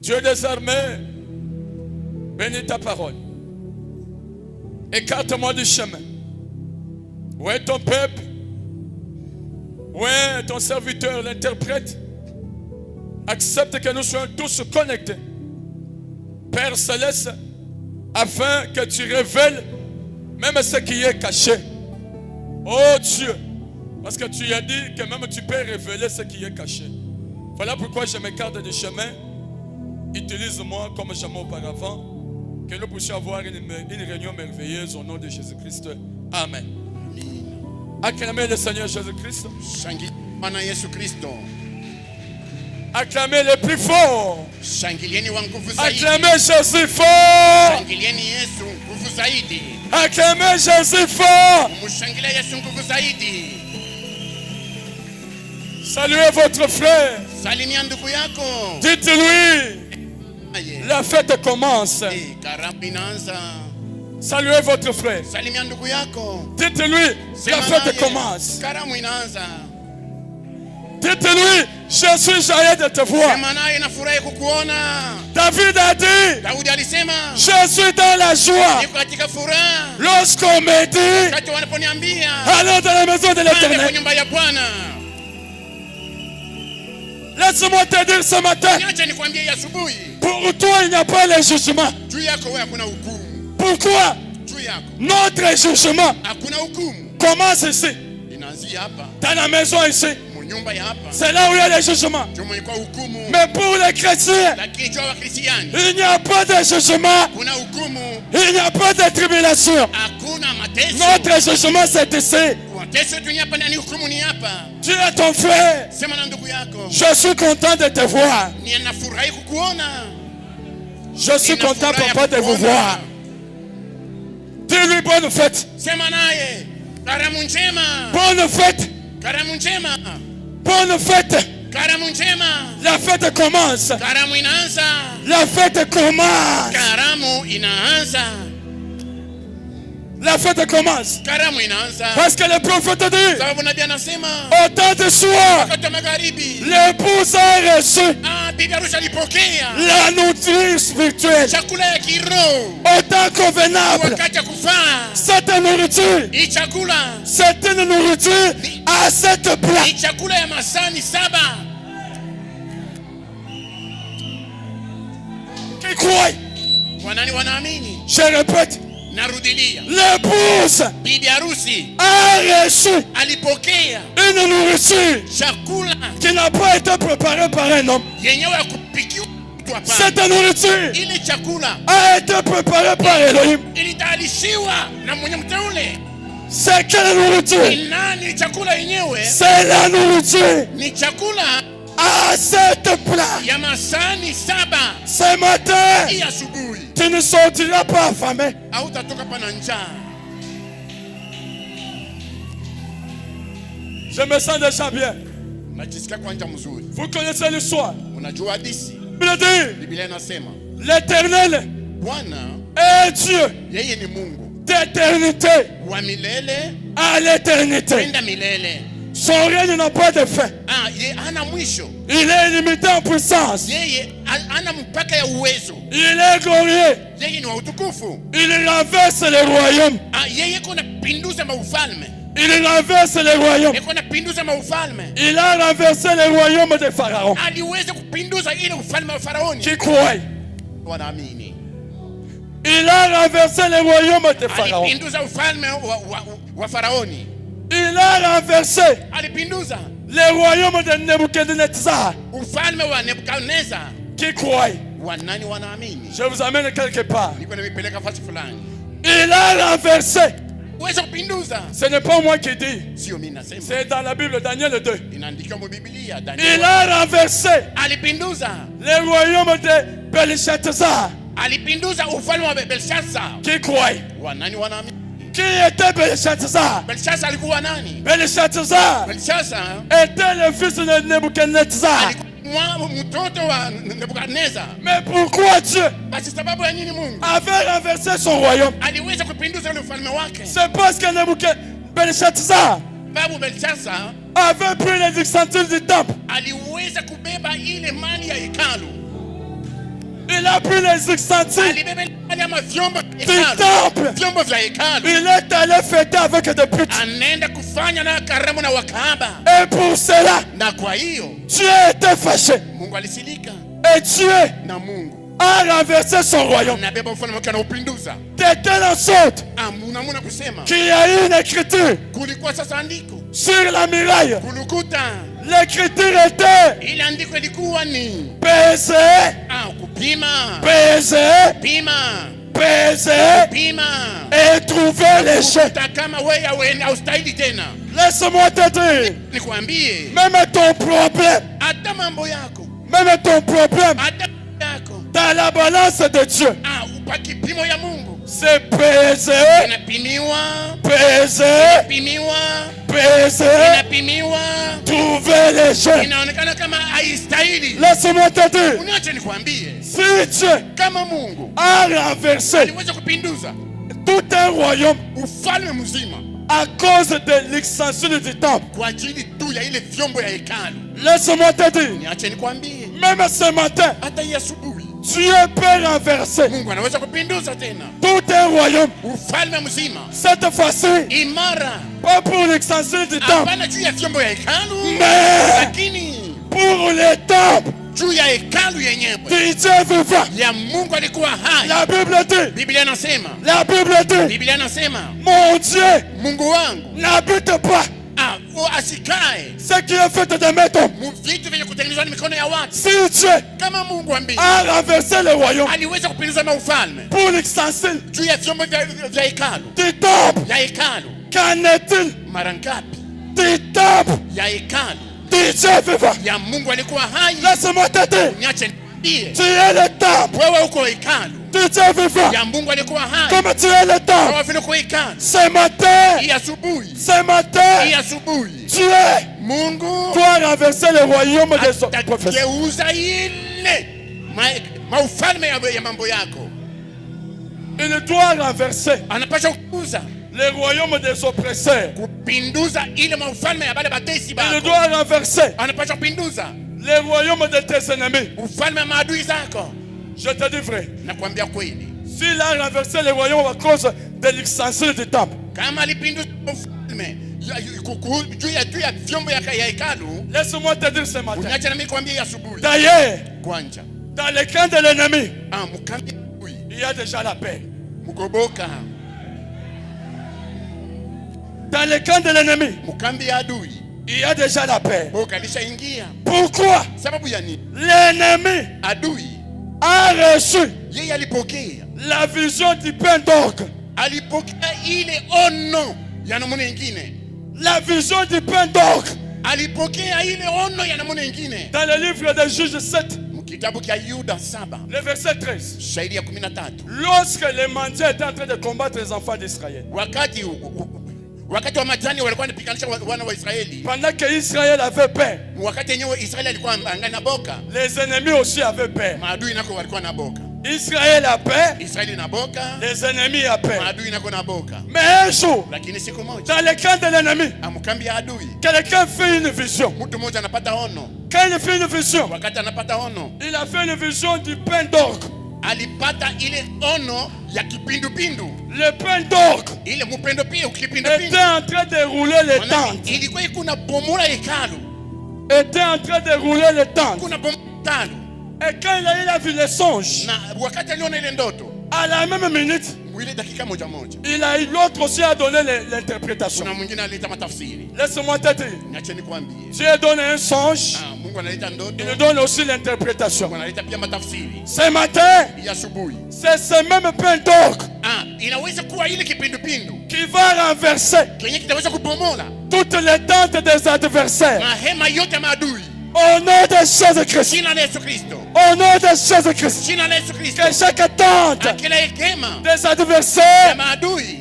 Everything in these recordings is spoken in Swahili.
Dieu des armées, bénis ta parole. Écarte-moi du chemin. Où est ton peuple? Où est ton serviteur, l'interprète? Accepte que nous soyons tous connectés, Père Céleste, afin que tu révèles même ce qui est caché. Oh Dieu, parce que tu as dit que même tu peux révéler ce qui est caché. Voilà pourquoi je m'écarte du chemin. Utilise-moi comme jamais auparavant, que nous puissions avoir une réunion merveilleuse au nom de Jésus-Christ. Amen. Acclamez le Seigneur Jésus-Christ. Acclamez le plus fort. Acclamez Jésus fort. Acclamez Jésus fort. Saluez votre frère. Dites-lui, la fête commence. Saluez votre frère. Dites-lui, la fête commence. Dites-lui, je suis joyeux de te voir. David a dit, je suis dans la joie lorsqu'on me dit, allons dans la maison de l'Éternel. Laisse-moi te dire ce matin, pour toi il n'y a pas le jugement. Pourquoi? Notre jugement commence ici, dans la maison ici. C'est là où il y a le jugement. Mais pour les chrétiens, il n'y a pas de jugement. Il n'y a pas de tribulation. Notre jugement c'est ici. Tu es ton frère. Je suis content de te voir. Je suis content, papa, de vous voir. Dis-lui bonne fête. Bonne fête. Bonne fête. La fête commence. La fête commence. La fête commence. Parce que le prophète dit, au temps de soir, l'épouse a reçu la nourriture spirituelle. Au temps convenable, cette nourriture, c'est une nourriture à cette plat. Qui croit? Je répète. L'épouse a reçu une nourriture qui n'a pas été préparée par un homme. Cette nourriture a été préparée par Elohim. C'est quelle nourriture? C'est la nourriture à cette plat. Ce matin, tu ne sortiras pas affamé. Je me sens déjà bien. Vous connaissez l'histoire. L'Éternel est Dieu d'éternité à l'éternité. Son règne n'a pas de fin. Il est illimité en puissance. Il est glorieux. Il renverse les royaumes. Il renverse les royaumes. Il a renversé les royaumes de Pharaon. Qui croit? Il a renversé les royaumes de Pharaon. Il a renversé les royaumes de Nebuchadnezzar. Qui croit? Je vous amène quelque part. Il a renversé. Ce n'est pas moi qui dis. C'est dans la Bible, Daniel 2. Il a renversé les royaumes de Belshazzar. Qui croit? Qui était Belshazzar? Belshazzar était le fils de Nebuchadnezzar. Mais pourquoi Dieu avait renversé son royaume? C'est parce que Belshazzar avait pris les ustensiles du temple. a pris les ustensiles du temple. Il est allé fêter avec des putes. Et pour cela, Dieu était fâché. Et Dieu a renversé son royaume. De telle sorte qu'il y a eu une écriture sur la muraille. L'écriture était peser, et trouver les choses. Laisse-moi te dire, même ton problème, dans la balance de Dieu, c'est peser, trouver les choses. Laisse-moi te dire, si Dieu a renversé tout un royaume à cause de l'extension du temple, laisse-moi te dire, même ce matin, Dieu peut renverser tout un royaume. Cette fois-ci, pas pour l'extension du temple, mais pour les temples du Dieu vivant. La Bible dit, mon Dieu n'habite pas ce qui est fait de mes tombes. Si Dieu a renversé le royaume pour l'extension du temple, qu'en est-il du temple du Dieu vivant? Laisse-moi te dire, tu es le temple du Dieu vivant. Comme tu es le temple, ce matin, Dieu doit renverser le royaume de son professeur. Il doit renverser le royaume des oppresseurs. Il doit renverser le royaume de tes ennemis. Je te dis vrai, s'il a renversé le royaume à cause de l'extension du temple, laisse-moi te dire ce matin, d'ailleurs, dans le camp de l'ennemi, il y a déjà la paix. Dans le camp de l'ennemi, il y a déjà la paix. Pourquoi? L'ennemi a reçu la vision du pain d'orgue. La vision du pain d'orgue. Dans le livre de Juges 7, le verset 13. Lorsque les mendiants étaient en train de combattre les enfants d'Israël, pendant que Israël avait peur, les ennemis aussi avaient peur. Israël a peur, les ennemis ont peur. Mais un jour, dans le camp de l'ennemi, quelqu'un fait une vision. Quand il fait une vision, il a fait une vision du pain d'orgue. Le pain d'orgue était en train de rouler les tentes. Et quand il a vu les songes, à la même minute, il a eu l'autre aussi à donner l'interprétation. Laisse-moi te dire, Dieu donne un songe, il donne aussi l'interprétation. Ce matin, c'est ce même pain d'orgue qui va renverser toutes les tentes des adversaires. Au nom de Jésus-Christ. Au nom de Jésus-Christ. Que chaque tente des adversaires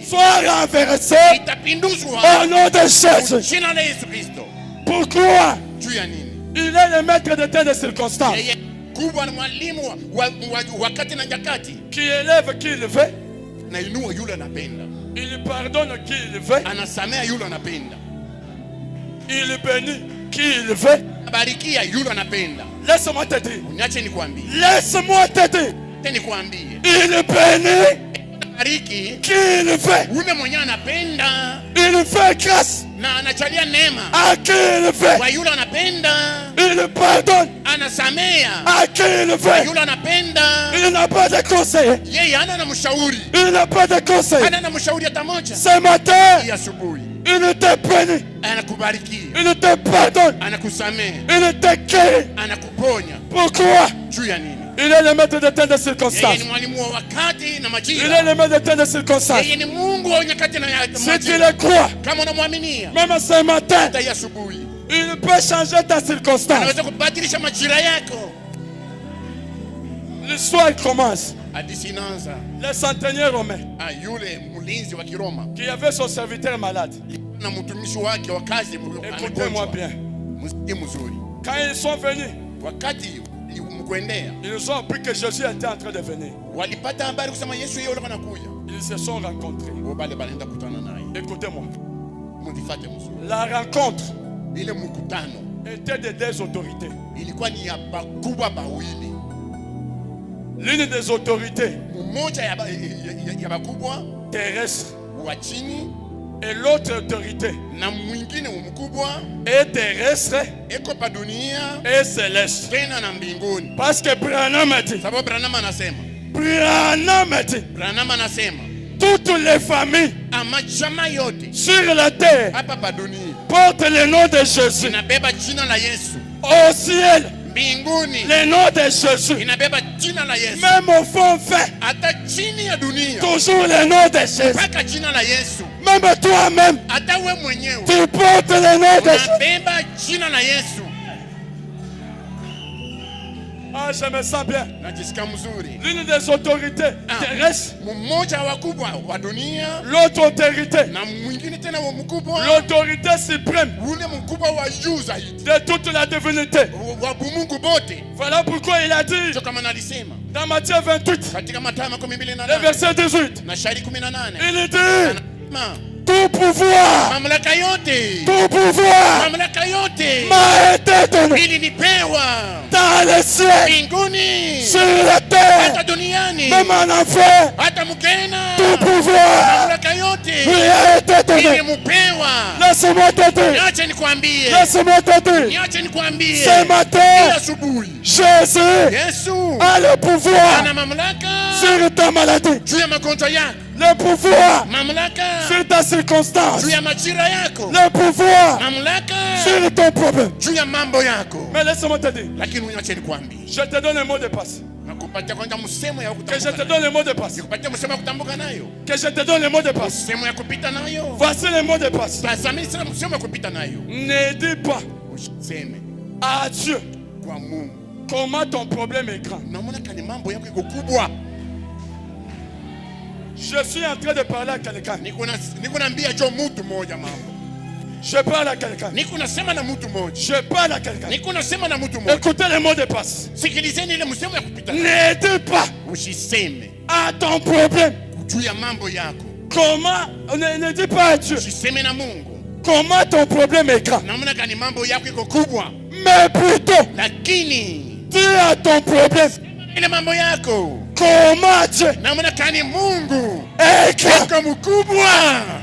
soit renversée. Au nom de Jésus. Pourquoi? Il est le maître de temps de circonstances. Qui élève qui il veut. Il pardonne qui il veut. Il bénit qui il veut. Laisse-moi te dire. Laisse-moi te dire. Nikwambie. Il bénit Bariki. qui il veut. Ule mwenye anapenda. Il fait grâce Na anachalia neema. à qui il veut. Kwa yule anapenda. Il pardonne Anasamea. à qui il Kwa veut. yule anapenda. Il n'a pas de conseiller. Yeye hana na mshauri. Il n'a pas de conseiller. Hana na mshauri hata moja. Ce matin, Hii asubuhi. il te bénit. Anakubariki. Il te pardonne. Anakusamea. Il te guérit. Anakuponya. Pourquoi? Juu ya nini? Il est le maître de temps de Yeye circonstances. ni mwalimu wa wakati na Il majira. est le maître de temps de circonstances. Yeye ni Mungu wa nyakati na Si tu majira. le crois, Kama unamwaminia, même ce matin, hata hii asubuhi il peut changer ta circonstance. anaweza kubadilisha majira yako. L'histoire commence. Hadithi inaanza. Le centenier romain Yule mlinzi wa Kiroma qui avait son serviteur malade. na mtumishi wake wa kazi Écoutez-moi bien. msikie mzuri. Quand ils sont venus, Wakati mkwendea, ils ont appris que Jésus était en train de venir. walipata habari kusema Yesu yeye alikuwa anakuja. Ils se sont rencontrés. Wale balienda kukutana naye. Écoutez-moi. Mnifuate mzuri. La rencontre Ile mkutano était de deux autorités. ilikuwa ni ya bakubwa bawili. L'une des autorités Mmoja ya bakubwa terrestres wa chini et l'autre autorité na mwingine mkubwa est terrestre eko pa dunia et céleste. tena na mbinguni. Parce que Branham a dit, Sababu Branham anasema toutes les familles amachama yote sur la terre hapa pa dunia portent le nom de Jésus. inabeba jina la Yesu. Au ciel, Mbinguni le nom de Jésus. inabeba jina la Yesu. Même au fond fait, Hata chini ya dunia toujours le nom de Jésus. mpaka jina la Yesu. Même toi-même, Hata we mwenyewe tu portes le nom de Jésus. unabeba jina la Yesu. Ah, je me sens bien. Najisikia mzuri. L'une des autorités terrestres, Mmoja wa kubwa wa dunia l'autre autorité, na mwingine tena wa mkubwa, l'autorité suprême ule mkubwa wa juu zaidi de toute la divinité. wa bumungu bote. Voilà pourquoi il a dit Ndio kama nalisema dans Matthieu 28, katika Mathayo 12 le verset 18, na shairi 18. il dit Anasema, tout pouvoir, mamlaka yote, tout pouvoir mamlaka yote m'a été donné ili nipewa dans les cieux, mbinguni, sur la terre, hata duniani, même en enfer. hata mkena. Tout pouvoir Mamlaka yote lui a été donné. nimepewa. Laisse-moi te dire, Niache nikwambie, laisse-moi te dire, niache nikwambie, ce hii matin, asubuhi Jésus Yesu a le pouvoir ana mamlaka sur ta maladie, juu ya magonjwa yako, le pouvoir mamlaka sur ta circonstance, juu ya majira yako, le pouvoir mamlaka sur ton problème. juu ya mambo yako. Mais laisse-moi te dire, Lakini niache nikwambie, je te donne un mot de passe. nakupatia kwanza msemo ya Que je kutambuka te nayo. donne le mot de passe. Nikupatie msemo ya kutambuka nayo, Que je te donne le mot de passe. msemo ya kupita nayo. Voici le mot de passe. Tazameni sana msemo ya kupita nayo. Ne dis pas Usiseme à Dieu kwa Mungu, comment ton problème est grand. naona kani mambo yako iko kubwa. Je suis en train de parler à quelqu'un. Niko naambia jo mtu mmoja mambo. Je parle à quelqu'un. Niko nasema na mtu mmoja. Je parle à quelqu'un. Niko nasema na mtu mmoja. Écoutez le mot de passe. Sikilizeni ile msemo ya kupita. Ne dis pas Usiseme à ton problème juu ya mambo yako. comment. Ne dis pas à Dieu Usiseme na Mungu comment ton problème est grand. namna gani mambo yako iko kubwa, Mais plutôt, lakini dis à ton problème ile mambo yako comment Dieu namna gani Mungu est grand. iko mkubwa.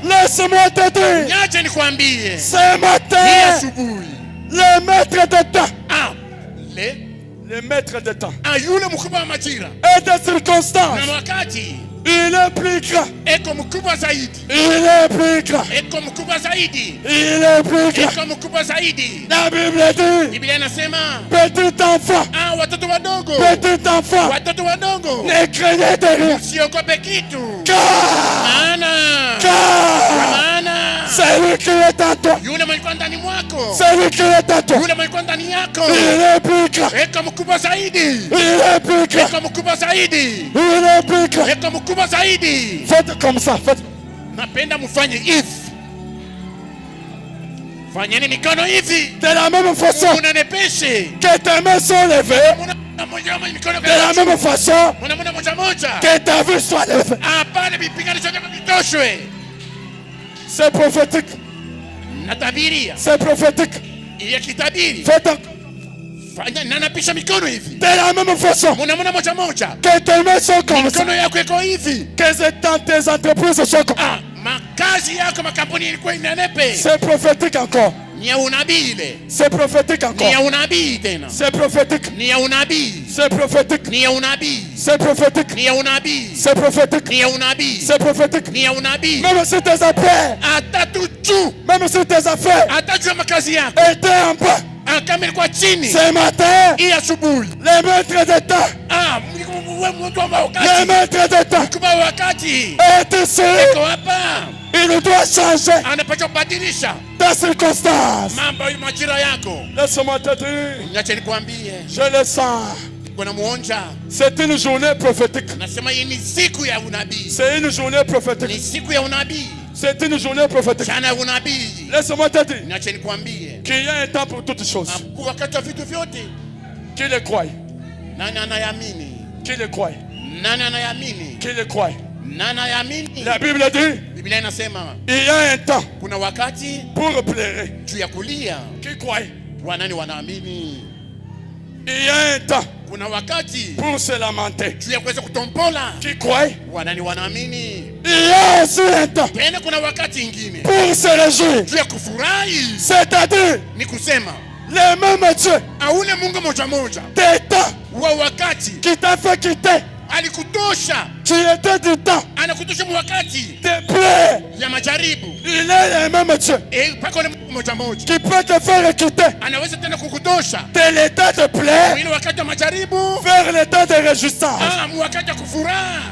Laisse-moi te dire, Niache nikwambie, ce hii matin, asubuhi le maître de temps, le maître de temps yule mkubwa wa majira et de circonstances, na wakati il est plus grand. eko mkubwa zaidi, Il est plus grand. eko mkubwa zaidi, Il est plus grand. eko mkubwa zaidi. La Bible dit, Biblia inasema petit enfant, watoto wadogo, petit enfant, watoto wadogo, ne craignez de rien. usiogope kitu, Car maana celui qui est en toi, yule mwenye kwa ndani mwako, celui qui est en toi, yule mwenye kwa ndani yako il est plus grand. eko mkubwa zaidi, Il est plus grand. eko mkubwa zaidi, Il est plus grand. eko mkubwa zaidi. Faites comme ça. Faites. Napenda mfanye hivi, fanyeni mikono hivi, De la même façon munanepeshe que tes mains sont levées, mikono de la même façon muna moja moja, que ta vue soit levée. hapana vipiganisho vyako vitoshwe. C'est prophétique. Natabiria C'est prophétique. ya kitabiri, Faites. Anapisha mikono hivi. De la même façon Mnaona moja moja. que tes mains sont comme ça, Mikono yako iko hivi. que tes entreprises sont comme ça. Makazi yako makampuni ilikuwa inanepe. C'est prophétique encore. Ni ya unabii ile. C'est prophétique Ni encore. ya unabii tena. C'est prophétique. Ni ya unabii. C'est prophétique. Ni ya unabii. C'est prophétique. Ni ya unabii. C'est prophétique. Ni ya unabii. C'est prophétique. Ni ya unabii. Même si tes affaires, Hata tu. même si tes affaires Hata jua makazi yako. étaient en bas, Kama ilikuwa chini. ce matin, Hii asubuhi. les maîtres d'État, Wewe mtu wa les wakati. maîtres d'État Kwa wakati. est ici. Iko hapa. Il doit changer Anapaswa kubadilisha ta circonstance. mambo ya majira yako. Laisse-moi te dire, Niache nikwambie. je le sens. Kuna muonja. C'est une journée prophétique. Nasema hii ni siku ya unabii. C'est une journée Ni prophétique. siku ya unabii. C'est une journée prophétique. Jana ya unabii. Laisse-moi te dire Niache nikwambie. qu'il y a un temps pour toutes choses. Kwa wakati wa vitu vyote. Qui le croit? Nani anayamini? Qui le croit? Nani anayamini? Qui le croit? Nani anayamini? La Bible dit, Biblia inasema il y a un temps kuna wakati pour pleurer. juu ya kulia. Qui croit? Wanani wanaamini? Il y a un temps Kuna wakati pour se lamenter. juu ya kuweza kutombola. Qui croit? Wanani wanaamini? Il y a aussi un temps Tena kuna wakati ingine pour se réjouir. juu ya kufurahi. C'est-à-dire, Ni kusema le même Dieu aule Mungu moja moja des temps wa wakati qui t'a fait quitter. alikutosha, Tu étais du temps anakutosha wakati de pleurs. ya majaribu. Il est le même Dieu Paka ule Mungu moja moja qui peut te faire quitter anaweza tena kukutosha de l'état de pleurs ile wakati wa majaribu vers l'état de réjouissance. wakati wa kufuraha.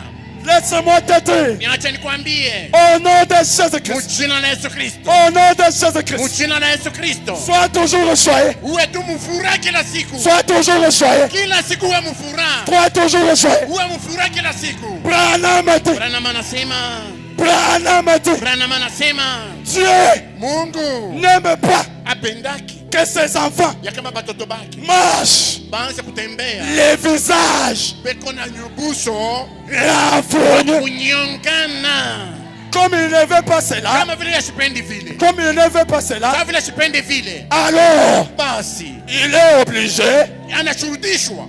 Laisse-moi te dire, Niache nikwambie, au nom de Jésus-Christ, mjina la Yesu Kristo, au nom de Jésus-Christ, mjina la Yesu Kristo, sois toujours joyeux, uwe tu mfuraha kila siku, sois toujours joyeux, kila siku uwe mfuraha, sois toujours joyeux. uwe mfuraha kila siku. Branham dit, Branham anasema, Branham dit, Branham anasema Dieu Mungu n'aime pas apendaki que ses enfants ya kama batoto bake marchent baanze kutembea les visages beko na nyubuso renfrognés. kunyongana, Comme il ne veut pas cela, kama vile yashipendi vile, comme il ne veut pas cela, kama vile yashipendi vile, alors basi il est obligé anashurutishwa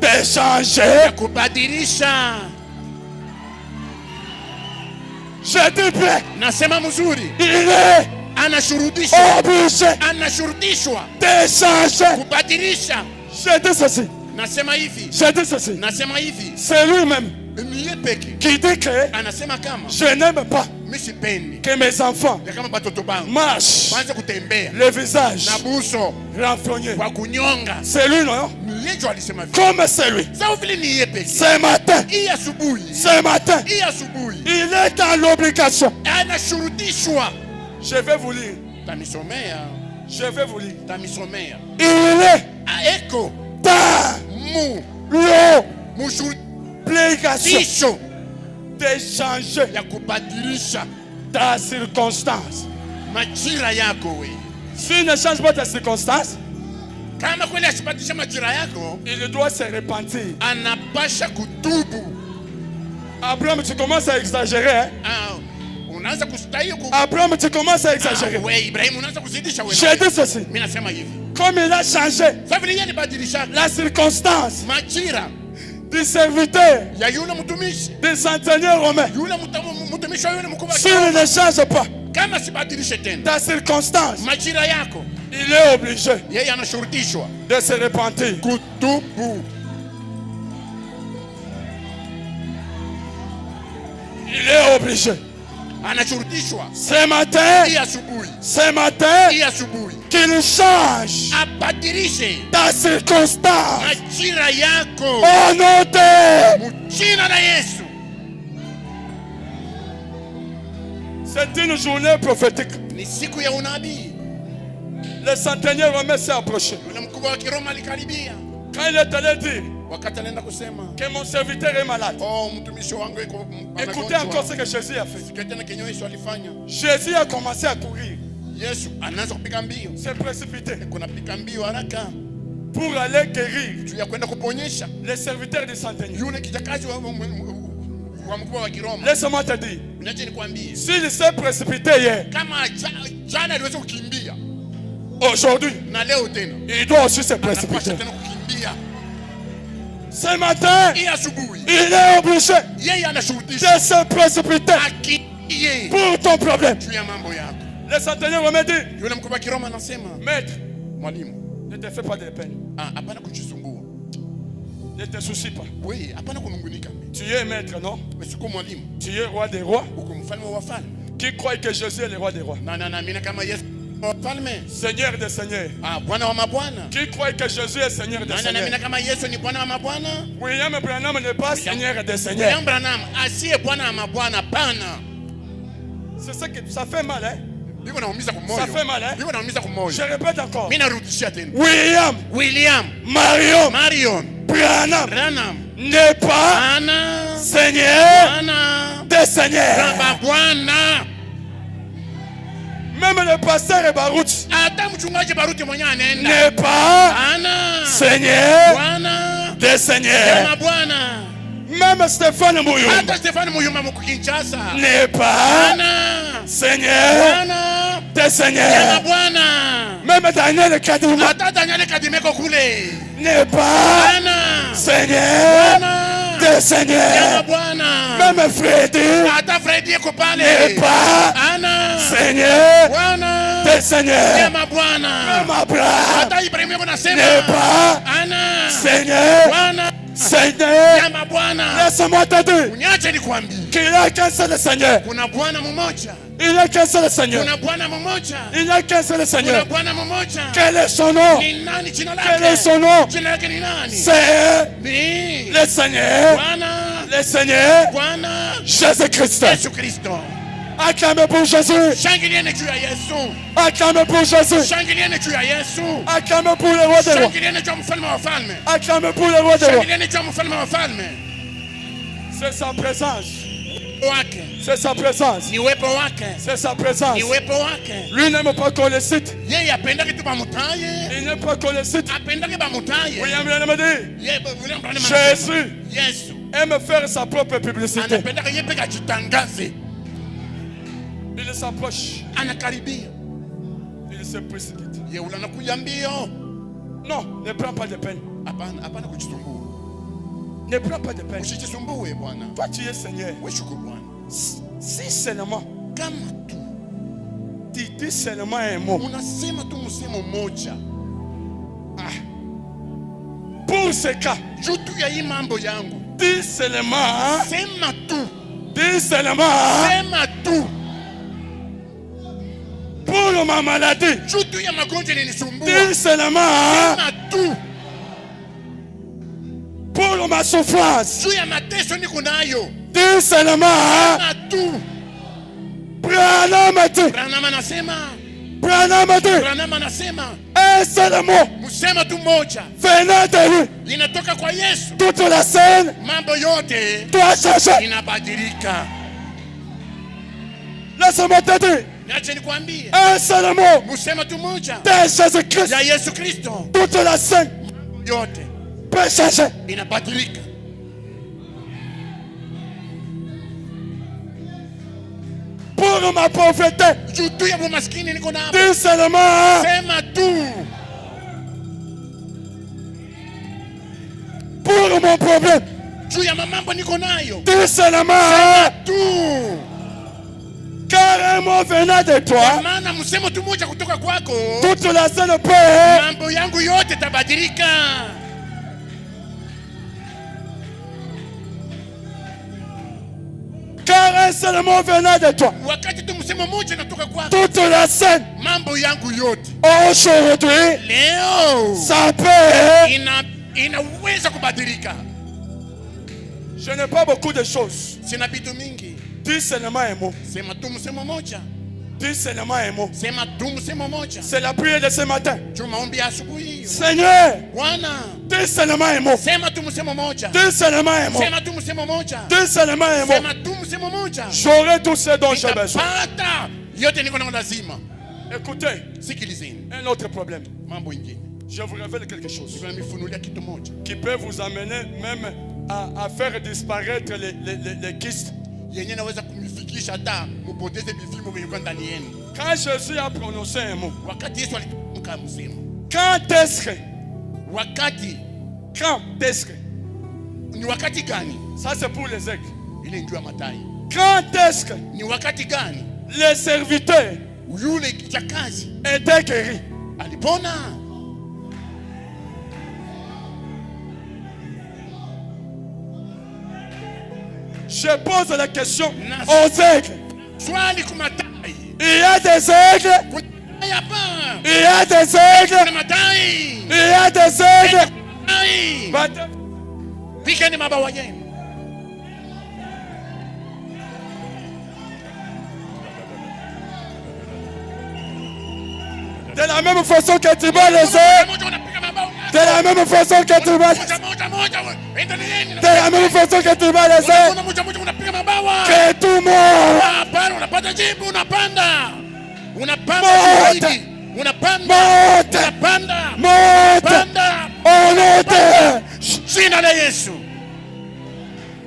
de changer. kubadilisha. Je dis bien, Nasema mzuri, il est anashurutishwa obligé de changer. kubadilisha. Je dis ceci, Nasema hivi, je dis ceci. nasema hivi, C'est lui-même ni yeye peke qui dit que anasema kama je n'aime pas mimi sipendi que mes enfants ya kama batoto bangu marchent baanze kutembea le visage na buso renfrogné. kwa kunyonga. C'est lui, non? Ni yeye alisema hivi. Comme c'est lui. Sawa vile ni yeye peke. Ce matin, Hii asubuhi, ce matin, hii asubuhi il est dans l'obligation. anashurutishwa. Je vais vous lire. Tamisomea, Je vais vous lire. tamisomea. Il est Aeko dans mu l'obligation mushutisho de changer ya kubadilisha ta circonstance. majira yako we. S'il ne change pas ta circonstance, Kama kweli asibadilisha majira yako, il doit se repentir. anapasha kutubu. Abraham, tu commences à exagérer. Hein? Unaanza kustahili Abraham, tu commences à exagérer. we Ibrahim, unaanza kuzidisha wewe. Je dis ceci. Mimi nasema hivi. Comme il a changé Sasa vile yeye alibadilisha la circonstance majira du serviteur, ya yule mtumishi, du centenier romain, yule mtumishi wa yule mkubwa, s'il ne change pas kama sibadilishe tena ta circonstance, majira yako, il est obligé yeye anashurutishwa de se repentir. kutubu. Il est obligé. Anashurutishwa Ce matin, hii asubuhi, ce matin, hii asubuhi qu'il change abadilishe ta circonstance. majira yako Au nom de... mjina la Yesu. C'est une journée prophétique. Ni siku ya unabii. Le centenier romain s'est approché. Yule mkubwa wa Kiroma alikaribia, Quand il est allé dire wakati anaenda kusema, que mon serviteur est malade, mtumishi wangu iko écoutez encore ce que Jésus a fait. Sikia tena kenye Yesu alifanya. Jésus a commencé à courir, Yesu anaanza kupiga mbio, s'est précipité kuna piga mbio haraka pour aller guérir juu ya kwenda kuponyesha les serviteurs du centenier. yule kijakazi wa mkubwa wa Kiroma. Laisse-moi te dire, Niache nikwambie, s'il s'est précipité hier, kama jana aliweza kukimbia Aujourd'hui, na leo tena il doit aussi se anapaswa précipiter. tena kukimbia. Ce matin, Hii asubuhi il est obligé yeye anashuhudia de se précipiter akimbie pour ton problème. juu ya mambo yako. Le centenier me dit, Yule mkubwa Kiroma anasema, maître, mwalimu, ne te fais pas de peine. hapana kujisumbua. Ne te soucie pas. Wewe hapana kunungunika. Tu es maître, non? Usikuwa mwalimu, Tu es roi des rois. uko mfalme wa wafalme. Qui croit que Jésus est le roi des rois? Na naamini kama Yesu mfalme. Seigneur des seigneurs. Bwana wa mabwana. Qui croit que Jésus est Seigneur des Na seigneurs? naamini kama Yesu ni Bwana wa mabwana. William Branham n'est pas Seigneur des seigneurs. William Branham asiye Bwana wa mabwana pana. C'est ça que ça fait mal, hein? Biko naumiza kumoyo. Ça fait mal, hein? Biko naumiza kumoyo. Je répète encore. Mimi narudishia tena. William Marion Branham n'est pas Ana Seigneur Ana des seigneurs. Baba Bwana. Même le pasteur Baruch Hata mchungaji Baruti mwenyewe anaenda. n'est pas Ana Seigneur Bwana des seigneurs. Baba Bwana. Même Stéphane Mouyumba Hata Stefano Muyumba mko Kinshasa. n'est pas Ana Seigneur Bwana des Baba seigneurs. Bwana. Même Daniel Kadima Hata Daniel Kadimeko kule. n'est pas Ana Seigneur Bwana des Baba seigneurs. Bwana. Même Freddy Hata Fredi yuko pale. n'est pas Ana Seigneur Bwana des seigneurs. Baba Bwana. Même Abraham Hata Ibrahimu yuko nasema. n'est pas Ana Seigneur, Bwana Seigneur. Baba Bwana. Laisse-moi te dire Uniache nikwambie. qu'il n'y a qu'un seul Seigneur. Kuna Bwana mmoja. Il n'y a qu'un seul Seigneur. Kuna Bwana mmoja. Il n'y a qu'un seul Kuna Seigneur. Bwana mmoja. Quel est son nom? Ni nani jina Quel est lake? son nom? Jina lake ni nani? C'est Ni le Seigneur, Bwana le Seigneur Bwana Jésus-Christ. Yesu Kristo. Acclamez pour Jésus. Shangilieni juu ya Yesu. Acclamez pour Jésus. Shangilieni juu ya Yesu. Acclamez pour le roi des rois. Shangilieni juu ya mfalme wa wafalme. Acclamez pour le roi des rois. Shangilieni juu ya mfalme wa wafalme. C'est sa présence. Wake. C'est sa présence. Ni uwepo wake. C'est sa présence. Ni uwepo wake. Lui n'aime pas qu'on le cite. Yeye apendake tu bamutaye. Il n'aime pas qu'on le cite. Apendake bamutaye. William Branham dit, Yeye William Branham anasema, Jésus Yesu aime faire sa propre publicité. anapendaka yeye peke ajitangaze. Il s'approche. Anakaribia. Il se précipite. Yeye unakuja mbio. Non, ne prends pas de peine. Hapana kujisumbua. Ne prends pas de peine. Usijisumbue bwana. Toi, tu es Seigneur. Wewe shukuru Bwana. Si seulement Kama tu tu dis seulement un mot. unasema tu msemo mmoja. Pour ce cas, Juu tu ya hii mambo yangu. dis seulement. Sema tu. Dis seulement. Sema tu. Pour ma maladie. Juu tu ya magonjwa yanisumbua. Dis seulement. Sema tu. Pour ma souffrance. Juu ya mateso niko nayo. Dis seulement. Sema tu. Branham dit. Branham anasema. Branham dit. Branham anasema. Un seul mot. Msema tu moja. Venant de lui. Inatoka kwa Yesu. Toute la scène Mambo yote doit changer. inabadilika. Laisse-moi te dire. Niache nikwambie. Un seul mot. Msema tu moja. De Jésus-Christ. Ya Yesu Kristo. Toute la scène Yote peut changer. inabadilika. Pour ma pauvreté. Juu tu ya umaskini niko nao. Dis seulement. Sema tu. Pour mon problème. Juu ya mambo niko nayo. Dis seulement. Sema tu. Car un mot venant de Kwa toi. maana msemo tu moja kutoka kwako. Toute la scène peut. Mambo yangu yote tabadilika. Car un seul mot venant de toi. Wakati tu msemo moja natoka kwako. Toute la scène. Mambo yangu yote. Aujourd'hui. Leo. Ça peut. Inaweza kubadilika. Je n'ai pas beaucoup de choses. Sina vitu mingi. Dis seulement un mot. Sema tu msemo moja. Dis seulement un mot. Sema tu msemo moja. C'est la prière de ce matin. Juu maombi ya asubuhi hiyo. Seigneur. Bwana. Dis seulement un mot. Sema tu msemo moja. Dis seulement un mot. Sema tu msemo moja. Dis seulement un mot. Sema tu msemo moja. J'aurai tout ce dont j'ai besoin. Nitapata yote niko nayo lazima. Écoutez, Sikilizeni. un autre problème. Mambo ingine. Je vous révèle quelque chose Niko namifunulia kitu moja. qui peut vous amener même à faire disparaître les kystes. Yenye naweza kumifikisha hata mupoteze vipimo vilivyo ndani yenu. Quand Jésus a prononcé un mot, Wakati Yesu mwaka mzima. Quand est-ce que? Wakati. Quand est-ce que? Ni wakati gani? Ça c'est pour les aigles. Ile ndio Mathayo. Quand est-ce que? Ni wakati gani? Les serviteurs Yule kijakazi étaient guéris. alipona. Je pose la question aux aigles. Swali kwa Mathayo. Il y a des aigles. Kuna hapa. Il y a des aigles. Kuna Mathayo. Il y a des aigles. Mathayo. Pikeni mabawa yenu. De la même façon que tu bats les aigles. De la même façon que tu bats les aigles. De la même façon que tu bats les aigles. Que tout le monde. Hapana, unapata jibu, unapanda. Unapanda Mote. zaidi. Unapanda. Mote. Unapanda. Monte. Unapanda. Au nom de. Jina la Yesu.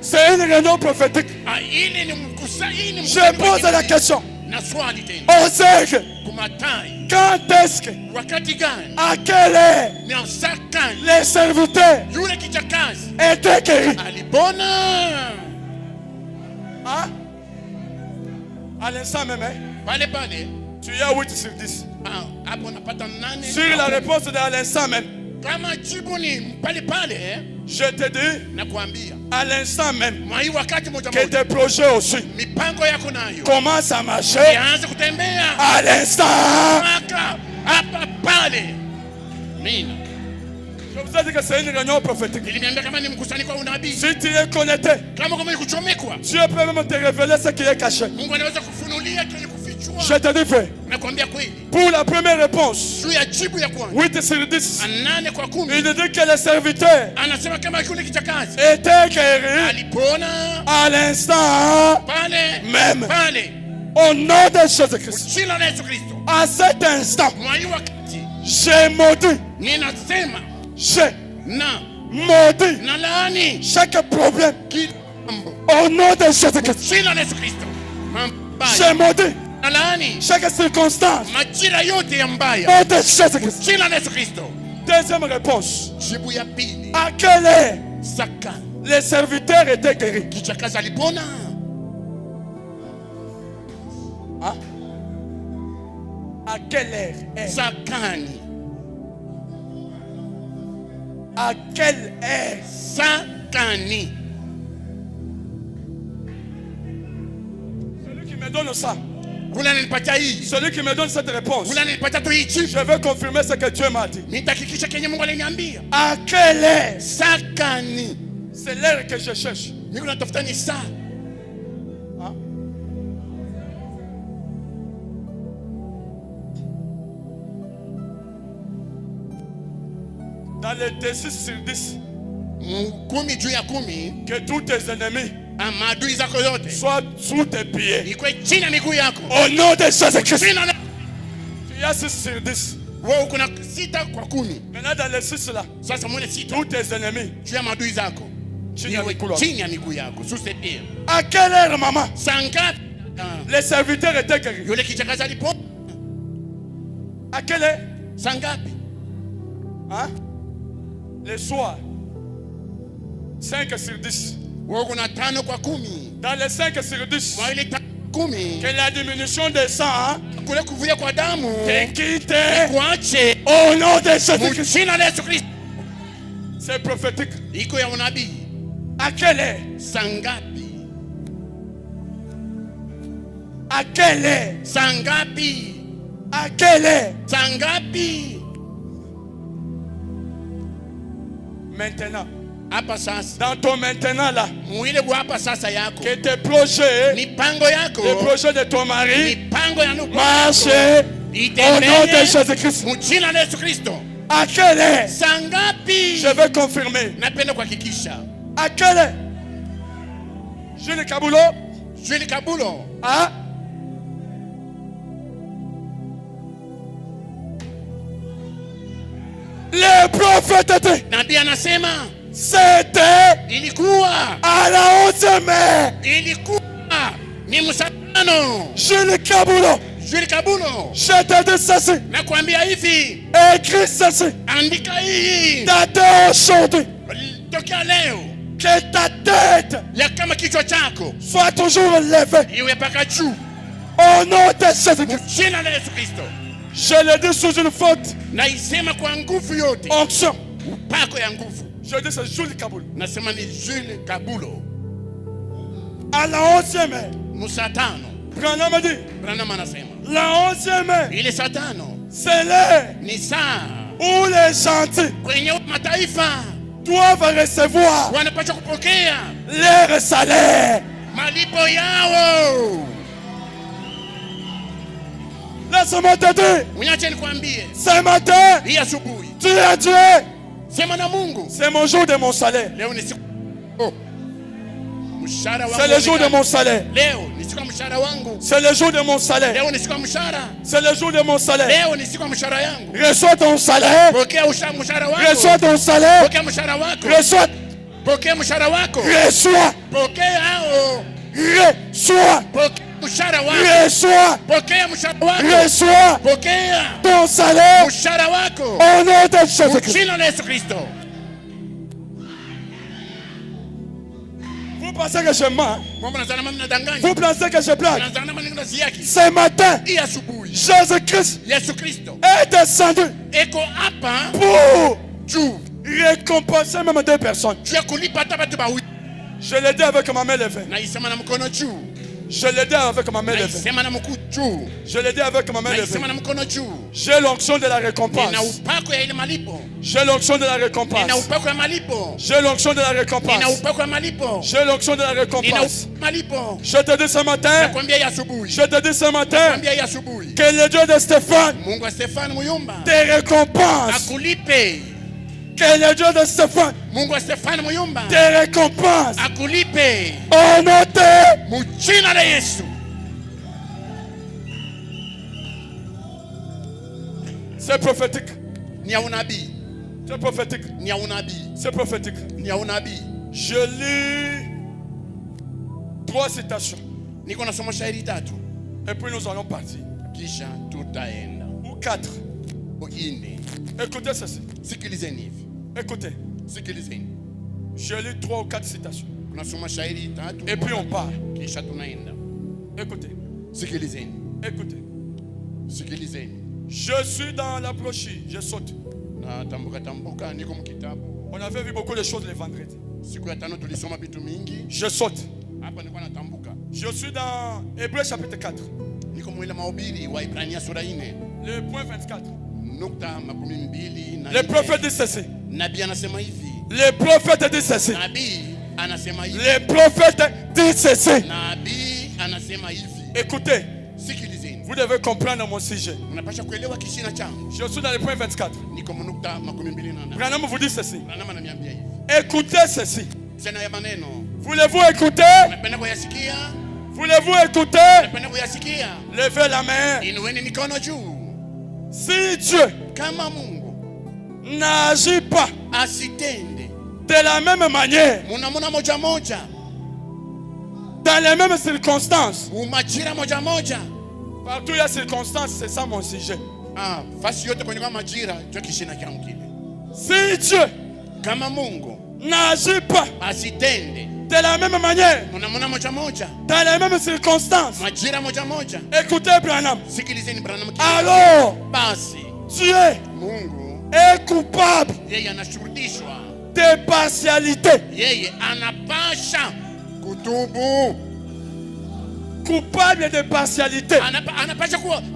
C'est une réunion prophétique. Hili ni mkusanyiko. Je pose la question Na swali tena. aux aigles. Kwa Mathayo. Quand est-ce que? Wakati gani? À quelle heure? Ni saa gani? Les serviteurs Yule kijakazi étaient guéris. alipona. Hein? À l'instant même, hein? Pale pale. Tu y as 8 sur 10. Hapo unapata 8. Sur la réponse de à l'instant même. Kama jibu ni pale pale, Je te dis, nakwambia. à l'instant même, Mwa hii wakati moja que moja. tes projets aussi Mipango yako nayo. commencent à marcher. Ianze kutembea. À l'instant. Maka hapa pale. Mina. Je vous ai dit que c'est une réunion prophétique. Niliambia kama ni mkusanyiko wa unabii. Si tu es connecté, Kama kama kuchomekwa. Dieu peut même te révéler ce qui est caché. Mungu anaweza kufunulia kile kufichua. Je te dis vrai. Nakwambia kweli. Pour la première réponse, Juu ya jibu ya kwanza. 8 sur 10, 8 kwa 10. il dit que les serviteurs Anasema kama yule kijakazi étaient guéris alipona à l'instant pale même. pale. Au nom de Jésus-Christ. Jina la Yesu Kristo. À cet instant, Mwa hii wakati j'ai maudit, ninasema j'ai na maudit na laani chaque problème. kitambo. Au nom de Jésus-Christ. Jina la Yesu Kristo. J'ai Mabaya. maudit Na laani chaque circonstance. majira yote ya Au mbaya. nom de Jésus-Christ. Jina la Yesu Kristo. Deuxième réponse. Jibu ya pili. À quelle heure Saka. les serviteurs étaient guéris? Kijakazi alipona. Hein? À quelle heure? Sakani. À quelle heure? Sakani. Celui qui me donne ça, Kula nilipatia hii. celui qui me donne cette réponse, Kula nilipatia tu hii jibu. je vais confirmer ce que Dieu m'a dit. Nitahakikisha kenye Mungu aliniambia. À quelle heure? Sakani. C'est l'heure que je cherche. Niko natafuta ni saa. Hein? Dans les 6 sur 10, 10 juu ya 10. que tous tes ennemis Maadui zako yote soient sous tes pieds. ikwe chini ya miguu yako. Au nom de Jésus-Christ. Jina la- Tu as 6 sur 10. Wewe uko na 6 kwa 10. Maintenant, dans les 6 là, Sasa mwone 6 tous tes ennemis. juu ya maadui zako. Chini ya Iwe miguu yako. chini ya miguu yako. Suse pia. À quelle heure, maman? Saa ngapi? Les serviteurs étaient guéris. Yule kijakazi alipona. À quelle heure? Saa ngapi? Hein? Le soir. 5 sur 10. Wewe uko na 5 kwa 10. Dans les 5 sur 10, Kwa ile 10 que la diminution des sangs kule kuvuja kwa damu te quitte. kuache. Au nom de Jésus-Christ. Jina la Yesu Kristo. C'est prophétique. Iko ya unabii. À quelle heure? Saa ngapi? À quelle heure? Saa ngapi? À quelle heure? Saa ngapi? Maintenant. Hapa sasa. Dans ton maintenant là, Mwile bwa hapa sasa yako. que tes projets, Mipango yako. les projets de ton mari, Mipango ya nuko. marchent au nom de Jésus-Christ. Mjina la Yesu Kristo. À quelle heure? Saa ngapi? Je vais confirmer. Napenda kuhakikisha. À quelle heure? Jules Kabulo. Jules Kabulo. Hein? Les prophètes étaient. Nabii anasema C'était ilikuwa à la haute mer. ilikuwa ni msatano. Jules Kabulo. Jules Kabulo, je te dis ceci, nakwambia hivi, écris ceci, andika hii date aujourd'hui, tokea leo, que ta tête ya kama kichwa chako soit toujours levée iwe mpaka juu, au nom de Jésus-Christ. jina la Yesu Kristo. Je le dis sous une faute Naisema kwa nguvu yote, onction. pako ya nguvu. Je dis c'est Jules Kaboul. Nasema ni Jules Kabulo. À la 11e heure, Musa tano, Branham a dit, Branham anasema la 11e heure, ile saa tano c'est l'heure ni saa où les gentils kwenye mataifa doivent recevoir wanapaswa kupokea leur salaire. malipo yao. Laisse-moi te dire, Unyache nikwambie, ce matin, hii asubuhi tu es Dieu. sema na Mungu, C'est mon jour de mon salaire. leo ni siku mshahara wangu. C'est le jour de mon salaire. Leo ni siku ya mshahara wangu. C'est le jour de mon salaire. Leo ni siku ya mshahara. C'est le jour de mon salaire. Leo ni siku ya mshahara yangu. Reçois ton salaire. Pokea mshahara wako. Reçois ton salaire. Pokea mshahara wako. Reçois. Pokea mshahara wako. Reçois. Pokea hao. Reçois. Pokea mshahara wako. Reçois. Pokea mshahara wako. Reçois Pokea ton salaire mshahara wako. au nom de Jésus-Christ. Jina la Yesu Kristo. Vous pensez que je mens? Mungu anazana mimi nadanganya. Vous pensez que je blague? Anazana mimi nasiaki. Ce matin, Hii asubuhi Jésus-Christ Yesu Kristo est descendu eko hapa pour juu récompenser même deux personnes. juu ya kulipa hata watu bawili. Je l'ai dit avec ma main levée. Naisema na mkono juu. Je l'ai dit avec ma main levée. Naisema na mkuu juu. Je l'ai dit avec ma main levée. Naisema na mkono juu. J'ai l'onction de la Nina récompense. upako ya ile malipo. J'ai l'onction de la récompense. Nina upako ya malipo. J'ai l'onction de la Nina récompense. upako ya malipo. J'ai l'onction de la Nina récompense. malipo. Je te dis ce matin, Nakwambia ya asubuhi. je te dis ce matin, Nakwambia ya asubuhi. que le Dieu de Stéphane Mungu wa Stefano Muyumba te récompense. akulipe. Que le Dieu de Stéphane Mungu wa Stefano Muyumba te récompense. akulipe. Au nom de Mujina la Yesu. C'est prophétique. Ni ya unabii. C'est prophétique. Ni ya unabii. C'est prophétique. Ni ya unabii. Je lis 3 citations. Niko nasoma shairi tatu. Et puis nous allons partir. Kisha tutaenda. Ou 4. Ine. Écoutez ceci. Sikilizeni hivi. Écoutez. Sikilizeni. Je lis 3 ou 4 citations. Tunasoma shairi tatu. Et puis on part. Kisha tunaenda. Écoutez. Sikilizeni. Écoutez. Sikilizeni. Je suis dans la brochure. Je saute. Na tambuka niko mkitabu. On avait vu beaucoup de choses les vendredis. Siku ya tano tulisoma vitu mingi. Je saute. Hapa nilikuwa natambuka. Je suis dans Hébreux chapitre 4. Niko mwile mahubiri wa Ibrania sura 4. Le point 24. Nukta 12 na Le prophète dit ceci. Nabii anasema hivi. Le prophète dit ceci. Nabii anasema hivi. Le prophète dit ceci. Nabii anasema hivi. Écoutez, Sikilizeni. vous devez comprendre mon sujet. Unapaswa kuelewa kishina changu. Je suis dans le point 24. Niko mnukta 12 Branham vous dit ceci. Branham ananiambia hivi. Écoutez ceci. Tena ya maneno. Voulez-vous écouter? Unapenda kuyasikia? Voulez-vous écouter? Unapenda kuyasikia? Levez la main. Inueni mikono juu. Si Dieu Kama Mungu n'agit pas asitende de la même manière, munamuna moja moja, dans les mêmes circonstances, umajira moja moja, partout il y a circonstances, c'est ça mon sujet. fasi yote kwenye kwa majira ndio kishina changu kile. Si Dieu Kama Mungu n'agit pas asitende de la même manière, munamuna moja moja, dans les mêmes circonstances, majira moja moja, écoutez Branham, sikilizeni Branham. alors Basi Dieu Mungu est coupable yeye anashurutishwa, de partialité, yeye anapasha kutubu, coupable de partialité.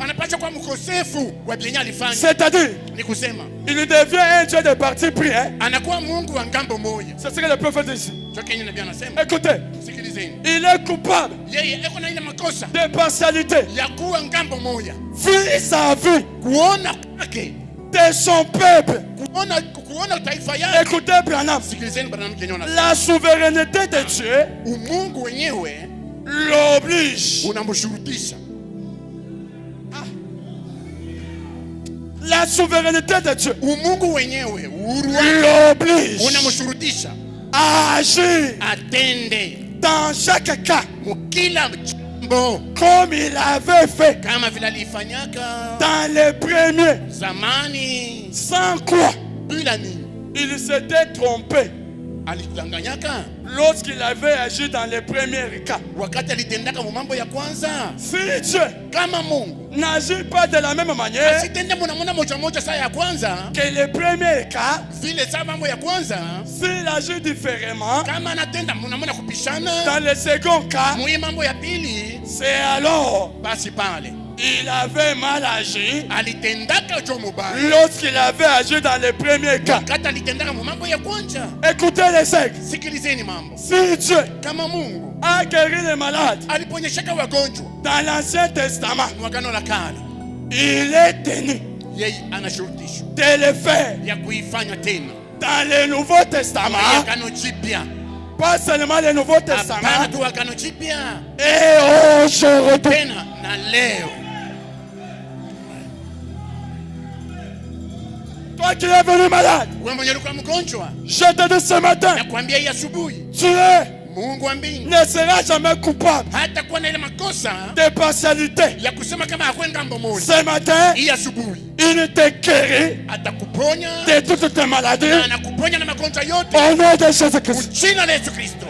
anapasha kuwa mkosefu wa vyenye alifanya. C'est-à-dire, Ni kusema il devient un Dieu de parti pris. Hein? anakuwa Mungu wa ngambo moja. C'est ce que le prophète dit ici. Ndio kenye nabii anasema. Écoutez, Sikilizeni. il est coupable Yeye eko na ile makosa de partialité ya kuwa ngambo moja, vis-à-vis kuona kwake, de son peuple. kuona taifa yake. Écoutez, Branham, Sikilizeni Branham kenye anasema. la souveraineté de Dieu Umungu wenyewe l'oblige. unamshurutisha. La souveraineté de Dieu Umungu wenyewe uhuru wake l'oblige unamshurutisha à agir atende dans chaque cas mukila mambo comme il avait fait kama vile alifanyaka dans les premiers. zamani. Sans quoi Bila nini? il s'était trompé Alidanganyaka lorsqu'il avait agi dans les premiers cas. wakati alitendaka mambo ya kwanza. Si Dieu Kama Mungu n'agit pas de la même manière asitende mwanamuna moja moja saa ya kwanza que les premiers cas, vile saa mambo ya kwanza, s'il agit différemment kama anatenda mwanamuna kupishana dans le second cas, mwi mambo ya pili, c'est alors basi pale il avait mal agi alitendaka jo mubaya lorsqu'il avait agi dans les premiers cas. wakati alitendaka mambo ya kwanza. Écoutez les cinq. Sikilizeni mambo. Si Dieu Kama Mungu a guéri les malades aliponyeshaka wagonjwa dans l'Ancien Testament, mwagano la kale, il est tenu yeye anashurutishwa de le faire ya kuifanya tena dans le Nouveau Testament, agano jipya. pas seulement le Nouveau Hapana Testament, tu agano jipya, et aujourd'hui. tena na leo. Toi qui es venu malade, Wewe mwenye ulikuwa mgonjwa, je te dis ce matin, nakwambia hii asubuhi tu es, Mungu wa mbingu ne seras jamais coupable hata kuwa na ile makosa de partialité. ya kusema kama hakuna ngambo moja. Ce matin, Hii asubuhi il te guérit atakuponya de toutes tes maladies na anakuponya na magonjwa yote au nom de Jésus-Christ. jina la Yesu Kristo.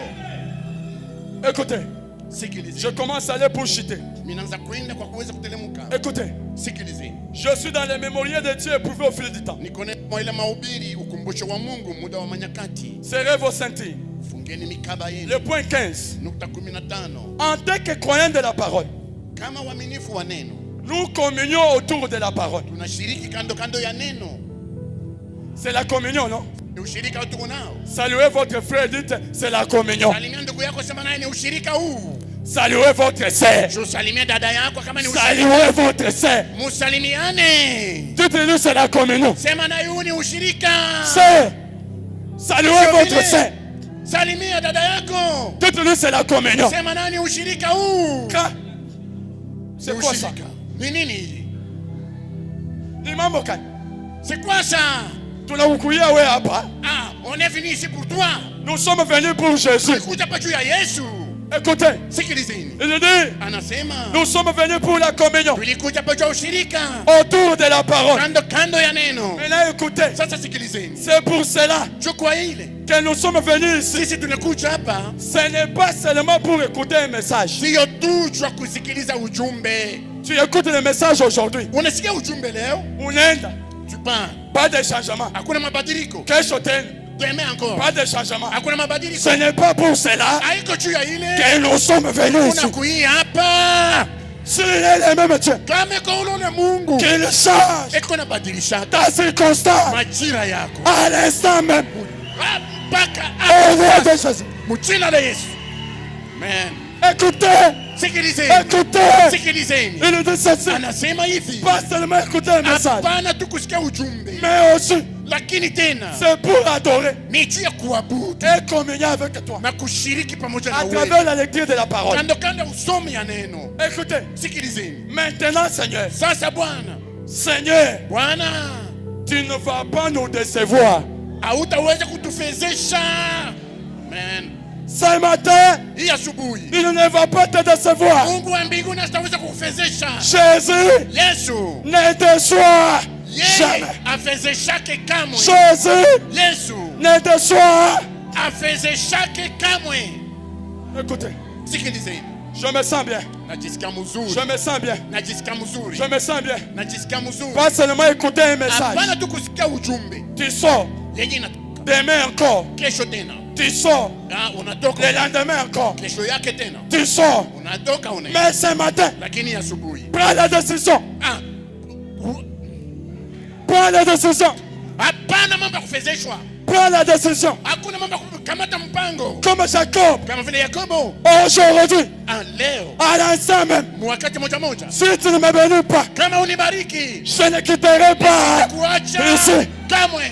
Écoutez, Sikilizeni, je commence à aller pour chuter. minaanza kwenda kwa kuweza kutelemuka. Écoutez, Sikilizeni, je suis dans les mémoriers de Dieu éprouvé au fil du temps. niko na ile mahubiri ukumbusho wa Mungu muda wa manyakati. Serrez vos ceintures. Fungeni mikaba yenu. Le point 15. Nukta 15. En tant que croyants de la parole, Kama waaminifu wa neno, nous communions autour de la parole. tunashiriki kando kando ya neno. C'est la communion, non? Ni ushirika tuko nao. Saluez votre frère, dites, c'est la communion. Salimia ndugu yako, sema naye ni ushirika huu. Saluez votre sœur. Usalimie dada yako kama ni ushirika. Saluez votre sœur. Musalimiane. Dites-lui, c'est la communion. Sema naye huu ni ushirika. Sœur, saluez votre sœur. Salimia dada yako. Dites-lui, c'est la communion. Sema naye ni ushirika huu. C'est quoi ça? Ushirika. Ni nini? Ni mambo gani? C'est quoi ça? Tunakukuia wewe hapa. Ah, on est venu ici pour toi. Nous sommes venus pour Jésus. Kuja pa juu ya Yesu. Écoutez, Sikilizeni. il dit, Anasema nous sommes venus pour la communion tulikuja pa juu ya ushirika. autour de la parole. Kando kando ya neno. Maintenant, écoutez, Sasa sikilizeni. c'est pour cela Chukua ile. que nous sommes venus ici. Sisi tunakuja hapa Ce n'est pas seulement pour écouter un message. sio tu jua kusikiliza ujumbe. Tu écoutes le message aujourd'hui. Unasikia ujumbe leo? Unaenda, Tu pars. pas de changement. Hakuna mabadiliko. Kesho tena, Demain encore. pas de changement. Hakuna mabadiliko. Ce n'est pas pour cela Haiko juu ya ile. que nous sommes venus ici. Unakuia hapa. S'il est le même Dieu, Kama iko ulone Mungu. qu'il change Eko na badilisha ta circonstance majira yako. à l'instant même. Mpaka Au nom hapa. de Jésus. Mjina la Yesu. Amen. Écoutez, Sikilizeni. écoutez. Sikilizeni. Il dit ceci. Anasema hivi. Pas seulement écouter un message, Hapana tu kusikia ujumbe. mais aussi Lakini tena c'est pour adorer ni juu ya kuabudu et communier avec toi na kushiriki pamoja na à wewe. travers la lecture de la parole. Kando kando usomi ya neno. Écoutez, Sikilizeni. maintenant Seigneur, Sasa Bwana, Seigneur, Bwana tu ne vas pas nous décevoir. hautaweza kutufezesha. Amen. Ce matin, Hii asubuhi il ne va pas te décevoir. Mungu wa mbinguni hataweza kukufezesha. Jésus Yesu ne déçoit yeye jamais. afezeshake kamwe. Jésus Yesu ne déçoit. afezeshake kamwe. Écoutez, Sikilizeni. je me sens bien. Najisikia mzuri. Je me sens bien. Najisikia mzuri. Je me sens bien. Najisikia mzuri. Pas seulement écouter un message. Hapana tu kusikia ujumbe. Tu sors. Yenye inatoka. Demain encore. Kesho tena. Tu sors. Unatoka. Le lendemain encore. Kesho yake tena. Tu sors. Unatoka unaenda. Mais ce matin, Lakini asubuhi. prends la décision. Ah. Prends la décision. Hapana mambo ya kufezeshwa. Prends la décision. Hakuna mambo ya kukamata mpango. Comme Jacob. Kama vile Yakobo. Aujourd'hui, Leo. à l'instant même, Wakati moja moja. si tu ne me bénis pas, Kama unibariki. je ne quitterai pas Kuacha. ici. Kamwe.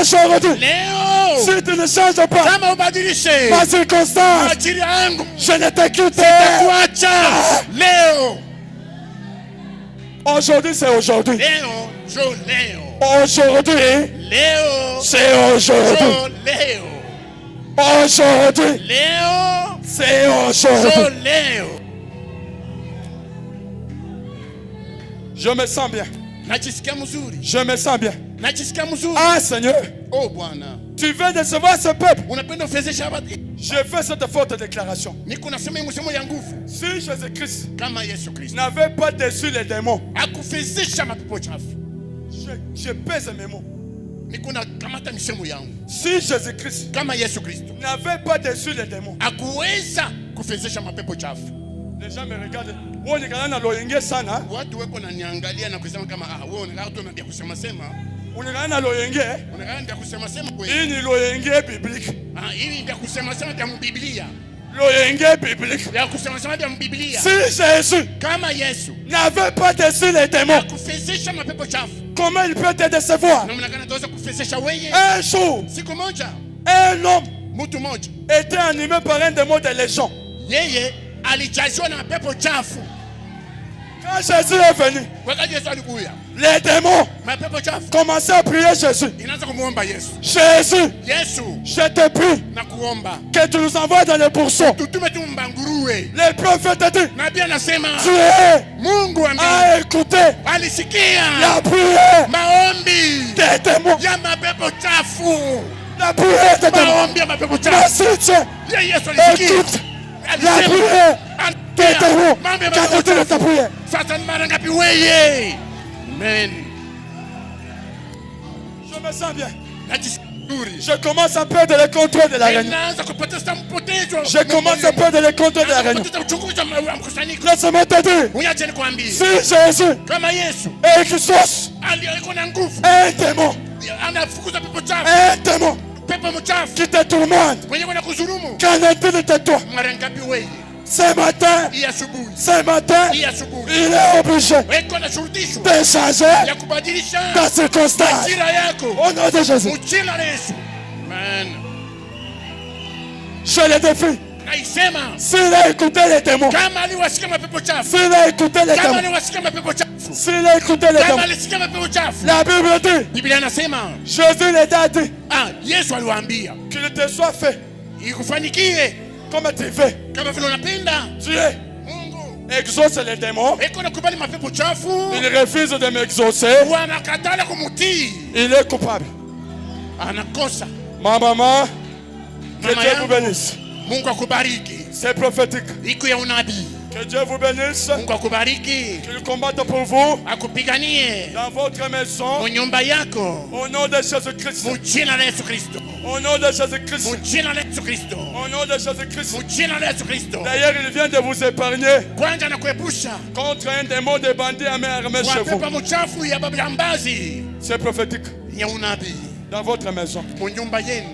Aujourd'hui, Leo. si tu ne changes pas Kama ubadilishe. ma circonstance, Ajili yangu. je ne te quitterai. Kuacha. Leo. Aujourd'hui, c'est aujourd'hui. Leo. Jo leo. Aujourd'hui, Leo. c'est aujourd'hui. Jo leo. Aujourd'hui. Leo. C'est aujourd'hui. So leo. Je me sens bien. Najisikia mzuri. Je me sens bien. Najisikia mzuri. Ah Seigneur. Oh Bwana. Tu veux décevoir ce peuple. Unapenda ufezesha watu. Je fais cette forte déclaration. Niko nasema msemo ya nguvu. Si Jésus-Christ Kama Yesu Kristo n'avait pas déçu les démons, akufezesha mapepo chafu. je pèse mes mots. Niko na kamata misemo yangu. Si Jésus-Christ Kama Yesu Kristo n'avait pas déçu les démons, akuweza kufezesha mapepo chafu. les gens me regardent. Unaonekana na loyenge sana. Watu wako naniangalia na kusema kama wewe unakaa tu na kusema sema. Unaonekana na loyenge. Unakaa ndio kusema sema kweli. Hii ni loyenge biblique. Hii ndio kusema sema ya Biblia. Loyenge biblique. Ya kusema sema ya Biblia. Si Jésus Kama Yesu n'avait pas déçu les démons, akufezesha mapepo chafu. comment il peut te décevoir? Na mnakana tuweza kufezesha wewe. Un jour, Siku moja un homme mtu mmoja était animé par un démon de légion. yeye alijazwa na mapepo chafu. Quand Jésus est venu, Wakati Yesu alikuja, les démons mapepo chafu commençaient à prier Jésus. inaanza kumuomba Yesu. Jésus, Yesu je te prie na kuomba que tu nous envoies dans les pourceaux. tutume tumba nguruwe. Les prophètes disent, Nabii anasema Dieu Mungu a écouté alisikia la prière maombi des démons. ya mapepo chafu. La prière des démons. Maombi ya mapepo chafu. Merci Dieu. Ya Yesu alisikia. Écoute la prière des démons. Quand tu de ta prière. Sasa ni mara ngapi wewe? Amen. Je me sens bien. Najisikia vizuri. Je commence à perdre le contrôle de la réunion. Naanza kupoteza mpotezo. Je commence à perdre le contrôle de la réunion. Kupoteza uchunguzi wa mkusanyiko. Laisse-moi te dire, Unaje nikwambie. si Jésus Kama Yesu exauce aliyeko na nguvu un démon, anafukuza pepo chafu. un démon Pepo mchafu qui te tourmente, mwenye kwenda kuzurumu. qu'en est-il de toi? Mara ngapi wewe? Ce matin, Hii asubuhi. ce matin, Hii asubuhi. il est obligé Weko na shurutishwa de changer ya kubadilisha ta circonstance. majira yako. Au nom de Jésus, Mjina la Yesu. Amen. je le défie. Naisema S'il a écouté les démons, kama aliwasikia mapepo chafu. s'il a écouté les Kama démons, aliwasikia mapepo chafu. s'il a écouté les Kama démons, alisikia mapepo chafu. la Bible dit, Biblia inasema Jésus les a dit, Yesu aliwaambia qu'il te soit fait ikufanikie comme tu veux. kama vile unapenda. Dieu Mungu exauce les démons, eko nakubali mapepo chafu. il refuse de m'exaucer, Wanakatala kumutii. il est coupable. Anakosa. Ma maman, que Mama Dieu vous yangu, bénisse. Mungu akubariki. C'est prophétique. Iko ya unabii. Que Dieu vous bénisse, Mungu akubariki. qu'il combatte pour vous Akupiganie dans votre maison, nyumba yako. au nom de Jésus-Christ. Mujina la Yesu Kristo. Au nom de Jésus-Christ. Mujina la Yesu Kristo. Au nom de Jésus-Christ. Mujina la Yesu Kristo. D'ailleurs, il vient de vous épargner Kwanza na kuepusha contre un démon de bandits à main armée chez vous. wapepa mchafu ya bablambazi C'est prophétique. ya unabii. Dans votre maison. Munyumba yenu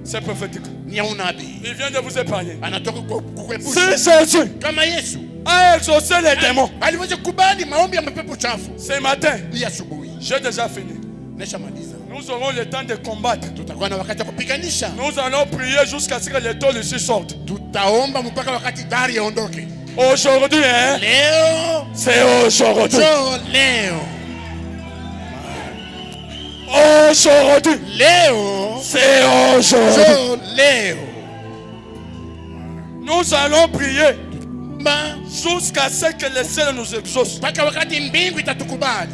C'est prophétique. ni ya unabii. Il vient de vous épargner. Anatoka kukuepusha. Si Jésus Kama Yesu a exaucé les démons aliweza kubali maombi ya mapepo chafu ce matin, hii asubuhi. j'ai déjà fini. Neshamaliza. Nous aurons le temps de combattre. Tutakuwa na wakati wa kupiganisha. Nous allons prier jusqu'à ce que les tôles ici sortent. Tutaomba mpaka wakati dari yaondoke. Aujourd'hui, hein, Leo c'est aujourd'hui. jo leo. Aujourd'hui, Leo c'est aujourd'hui. jo leo. Nous allons prier Ba jusqu'à ce que le ciel nous exauce. mpaka wakati mbingu itatukubali.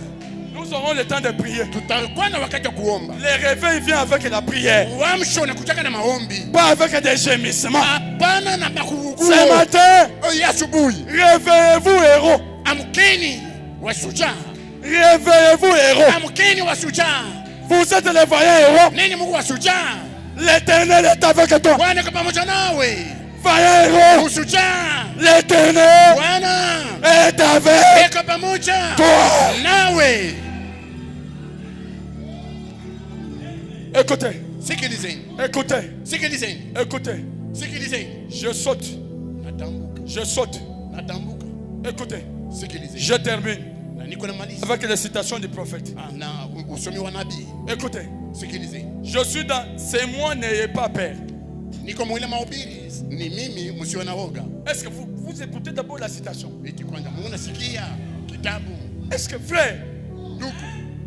Nous aurons le temps de prier. Tutakuwa na wakati wa kuomba. Le réveil vient avec la prière, Uamsho unakutaka na maombi. pas avec des gémissements. Hapana na makuguguo. Ce matin, Hii asubuhi réveillez-vous, héros. amkeni washujaa. Réveillez-vous, héros. Amkeni washujaa. Vous êtes les vaillants héros. Nini Mungu washujaa? L'éternel est avec toi. Bwana yuko pamoja nawe. Vaillant héros. Ushujaa. L'éternel Bwana est avec yuko pamoja toi. nawe. Écoutez, Sikilizeni. écoutez, Sikilizeni. écoutez. Sikilizeni. Je saute, Natambuka. je saute. Natambuka. Écoutez, Sikilizeni. je termine Na niko na maliza. avec les citations du prophète. Na usomi wa nabii. Écoutez, Sikilizeni. je suis dans c'est moi, n'ayez pas peur. Niko mwile mahubiri. Ni mimi msiwe na woga. Est-ce que vous écoutez d'abord la citation? Eti kwanza munasikia kitabu. Est-ce que frère, Ndugu,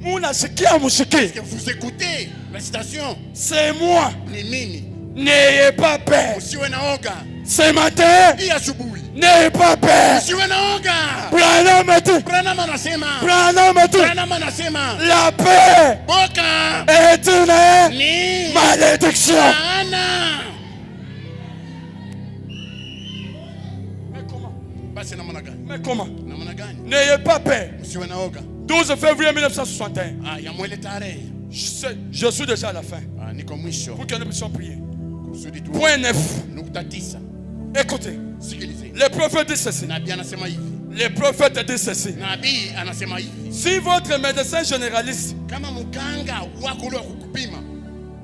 munasikia musiki? est-ce que vous écoutez la citation? C'est moi, Ni mimi N'ayez pas peur. Usiwe na oga. Ce matin, Hii asubuhi. n'ayez pas peur. Usiwe na oga. Branham dit. Branham anasema. Branham dit. Branham anasema. La paix Boka est une ni malédiction. laana. Mais comment? Basi namna gani? Mais comment? Namna gani? N'ayez pas peur. Usiwe na oga. 12 février 1961. Ya mwele tarehe. Je suis déjà à la fin. Niko mwisho. Pour que nous puissions prier. Kusudi tu. Point 9. Nukta 9. Écoutez. Sikilize. Les prophètes disent ceci. Nabii anasema hivi. Les prophètes disent ceci. Nabii anasema hivi. Si votre médecin généraliste Kama mganga wako ule wa kukupima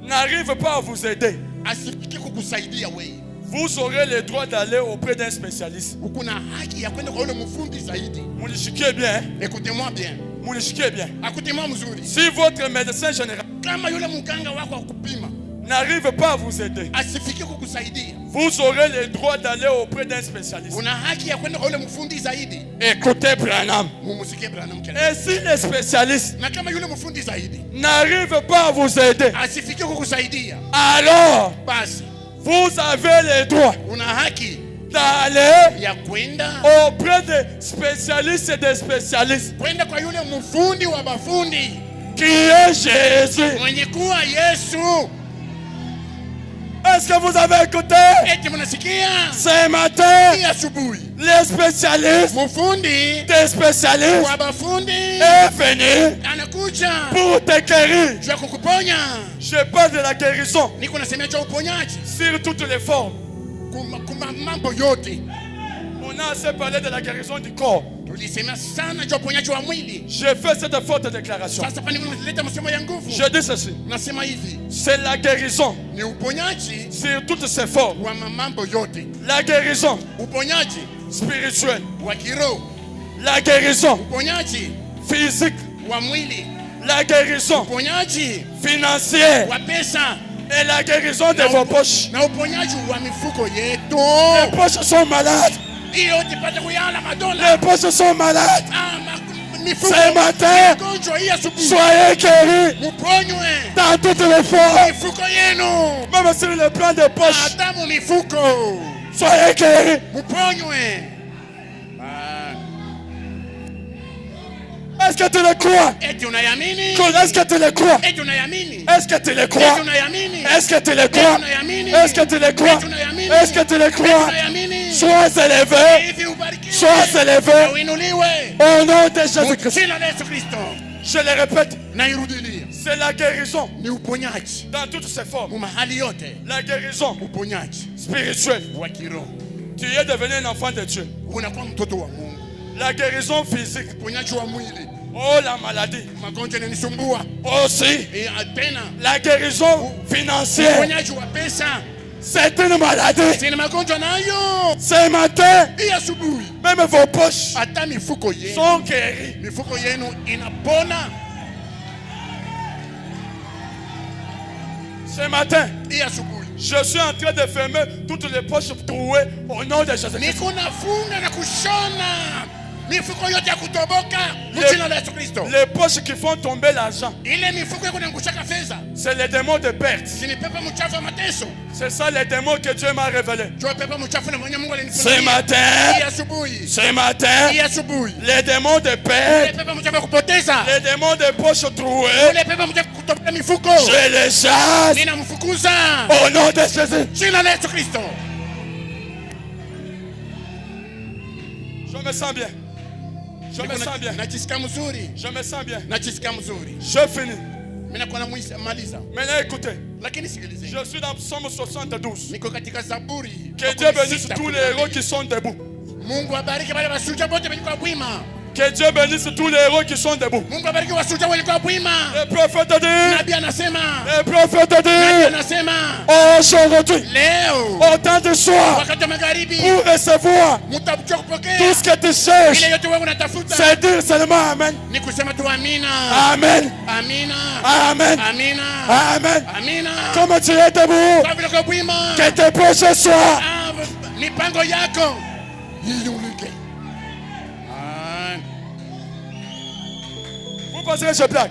n'arrive pas à vous aider, asifike kukusaidia wewe, vous aurez le droit d'aller auprès d'un spécialiste. uko na haki ya kwenda kwa ule mfundi zaidi. Munishikie bien. Hein? Écoutez-moi bien. Munishikie bien. Akutema mzuri. Si votre médecin général Kama yule mganga wako wa kupima n'arrive pas à vous aider, asifike kukusaidia, vous aurez le droit d'aller auprès d'un spécialiste. una haki ya kwenda kwa ule mfundi zaidi. Écoutez Branham. Mumusikie Branham kile. Et si le spécialiste Na kama yule mfundi zaidi n'arrive pas à vous aider, asifike kukusaidia, alors basi vous avez le droit una haki d'aller ya kwenda auprès des spécialistes et des spécialistes kwenda kwa yule mfundi wa bafundi qui est Jésus. mwenye kuwa Yesu. Est-ce que vous avez écouté? Eti mnasikia? Ce matin, Hii asubuhi les spécialistes mfundi des spécialistes wa bafundi est venu anakuja pour te guérir. juu ya kukuponya. Je parle de la guérison Niko nasemea cha uponyaji sur toutes les formes. kuma mambo yote. On a assez parlé de la guérison du corps. Tulisemea sana juu ya uponyaji wa mwili. J'ai fait cette forte déclaration. Sasa pani mnaleta msemo ya nguvu. Je dis ceci. Nasema hivi, C'est la guérison ni uponyaji sur toutes ses formes. wa mambo yote. La guérison Uponyaji spirituelle. wa kiroho, La guérison uponyaji physique. wa mwili, La guérison uponyaji financière. wa pesa Et la guérison de vos poches. na uponyaji wa mifuko yetu. Les poches sont malades. Hiyo tupate kuyala madola. Les poches sont malades. Mifuko Ce matin, migonjwa hii asubuhi soyez guéris muponywe dans toutes les formes. mifuko yenu, Même sur le plan des poches, hata mu mifuko soyez guéris. muponywe. Est-ce que tu le crois? Eti unayamini? Est-ce que tu le crois? Eti unayamini? Est-ce que tu le Eti crois? unayamini? Est-ce que tu le crois? Est-ce que tu le crois? Est-ce que tu le crois? Unayamini? Sois élevé. Hivi ubarikiwe. Sois élevé. Na uinuliwe. Au nom de Jésus-Christ. Jina la Yesu Kristo. Je le répète, Na irudilie. c'est la guérison Ni uponyaji dans toutes ses formes. mu mahali yote. La guérison Uponyaji spirituelle. wa kiroho. Tu es devenu un enfant de Dieu. Unakuwa mtoto wa Mungu. La guérison physique. Uponyaji wa mwili. Oh, la maladie. Magonjwa yananisumbua. Aussi, Tena la guérison financière. uponyaji wa pesa. C'est une maladie. Sina magonjwa nayo. Ce matin, Hii asubuhi même vos poches hata mifuko yenu, sont guéries. mifuko yenu inapona. Ce matin, Hii asubuhi je suis en train de fermer toutes les poches trouées au nom de Jésus-Christ. niko nafunga na kushona mifuko yote ya kutoboka Les- mjina la Yesu Kristo. Les poches qui font tomber l'argent, Ile mifuko yako inaangushaka fedha, c'est les démons de perte. ni pepo mchafu wa mateso. C'est ça les démons que Dieu m'a révélés. Jua pepo mchafu na mwenye Mungu Ce alinifunulia. Hii matin, asubuhi, ce matin, hii asubuhi, les démons de ile perte, pepo mchafu ya kupoteza, les démons de poches trouées, ile pepo mchafu kutoboka mifuko, je les chasse ninamfukuza au nom de Jésus. jina la Yesu Kristo. Je me sens bien. Je me sens bien. Najisikia mzuri, Je me sens bien. najisikia mzuri. Je finis. Mimi nakuwa namaliza, Maintenant écoutez, lakini sikilizeni. je suis dans Psaume 72. Niko katika Zaburi. Que Dieu bénisse tous les héros qui sont debout. Mungu abariki wale wasuja wote wenye kwa bwima. Que Dieu bénisse tous les héros qui sont debout. Mungu abariki wasuja wenye kwa bwima. Le prophète dit, Nabii anasema, le prophète nabii dit, anasema, aujourd'hui, leo au temps de soir, wakati wa magharibi pour recevoir mtakuja tout kupokea ce que tu cherches, ile yote wewe unatafuta. c'est dire seulement Amen. Ni kusema tu amina. Amen. Amina. Amen. Amina. Amen. Amina. Comme tu es debout, Kwa vile kwa bwima. que tes projets soient. Mipango yako iinuke. Vous pensez que je blague?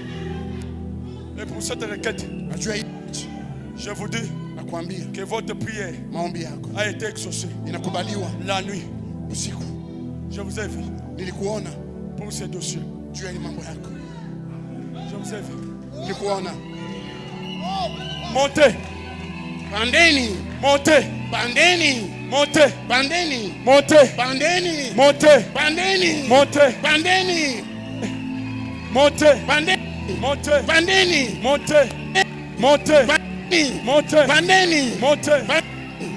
Et pour cette requête, Najua hii. je vous dis Nakwambia que votre prière maombi yako a été exaucée inakubaliwa la nuit. usiku. Je vous ai vu Nilikuona pour ces dossiers. juu ya mambo yako. Je vous ai vu. Nilikuona. Montez, Pandeni, montez, pandeni, montez, pandeni, montez, pandeni, montez, pandeni, montez, pandeni, montez, pandeni, montez, pandeni, montez, montez, pandeni, montez, pandeni, montez,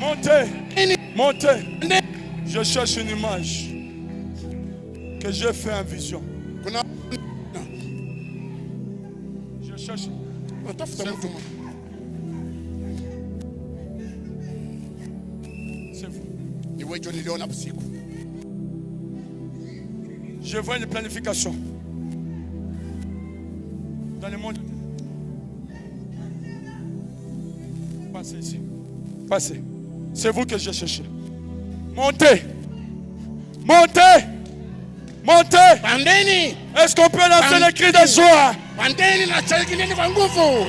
montez, pandeni, montez. pandeni. Je cherche une image que j'ai fait en vision. Kuna Je cherche. utafuta mtu mmoja. C'est vous. Ni wewe niliona usiku. Je vois une planification dans le monde. Passez ici. Passez. C'est vous que j'ai cherché. Montez. Montez. Montez. Pandeni, Est-ce qu'on peut lancer les cris de joie? pandeni na changieni kwa nguvu.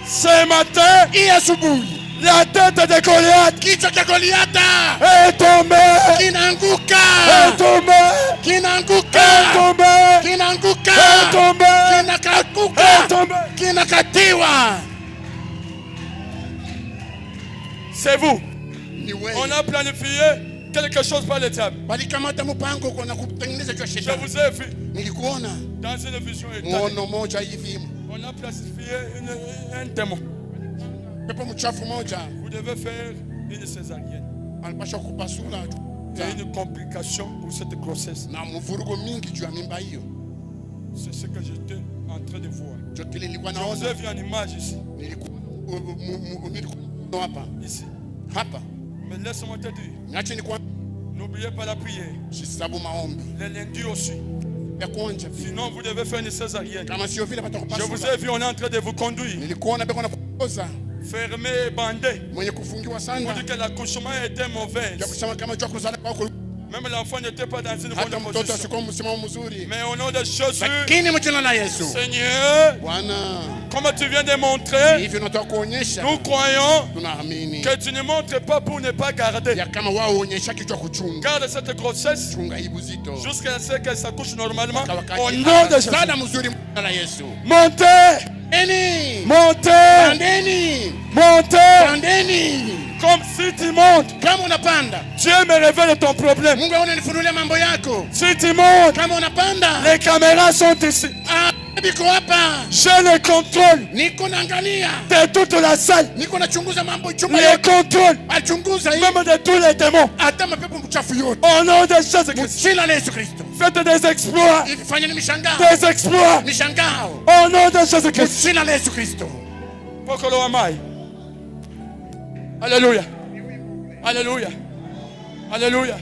Ce matin, Hii asubuhi la tête de Goliath kichwa cha Goliata est tombée. kinaanguka, Est tombée. kinaanguka, Est tombée. kinaanguka, Est tombée. kinakaanguka, Est tombée. kinakatiwa. C'est vous. Ni wewe. On a planifié quelque chose par le diable. Walikamata mpango kwa kutengeneza juu ya Je shetani. vous ai vu Nilikuona dans une vision éternelle. muono moja hivi, On a planifié un démon. pepo mchafu moja Vous devez faire une césarienne. alipasha kupasula Il y a une complication pour cette grossesse. na mvurugo mingi juu ya mimba hiyo. C'est ce que j'étais en train de voir. Ndio kile nilikuwa Je vous ai naona. vu en image ici. Nilikuwa hapa Ici. hapa. Mais laisse-moi te dire, Niache nikuwa n'oubliez pas la prière. sisabu maombi Les lundis aussi. ya kuonja. Sinon, vous devez faire une césarienne. Kama sio vile Je vous patakupasula. ai vu, on est en train de vous conduire. Nilikuona beko na kuoza Fermé et bandé. mwenye kufungiwa Vous sana. dites que l'accouchement était mauvais. Ya kusema kama jua kuzala kwako Même l'enfant n'était pas dans une bonne hata mtoto position. asikuwa msimamo mzuri. Mais au nom de Jésus, Lakini mjina la Yesu. Seigneur, Bwana, comme tu viens de montrer, hivyo nataka kuonyesha. nous croyons Tunaamini que tu ne montres pas pour ne pas garder. ya kama wao uonyesha kichwa kuchunga. Garde cette grossesse Chunga hii buzito. jusqu'à ce qu'elle s'accouche normalement. Wakati Au nom de Jésus. sana mzuri mjina la Yesu. Montez, Pandeni. montez, Pandeni. montez. Pandeni. Comme si tu montes, Kama unapanda, Dieu me révèle ton problème. Mungu ananifunulia mambo yako. Si tu montes, Kama unapanda, les caméras sont ici. biko hapa. J'ai le contrôle Niko naangalia. de toute la salle. Niko nachunguza mambo chumba Le yote. contrôle Achunguza hii même de tous les démons. hata mapepo mchafu yote. Au nom de Jésus-Christ, Jina la Yesu Kristo. faites des exploits. Ifanyeni mishangao. Des exploits. Mishangao. Au nom de Jésus-Christ. Jina la Yesu Kristo. Pokolo amai. Alléluia. Alléluia. Alléluia.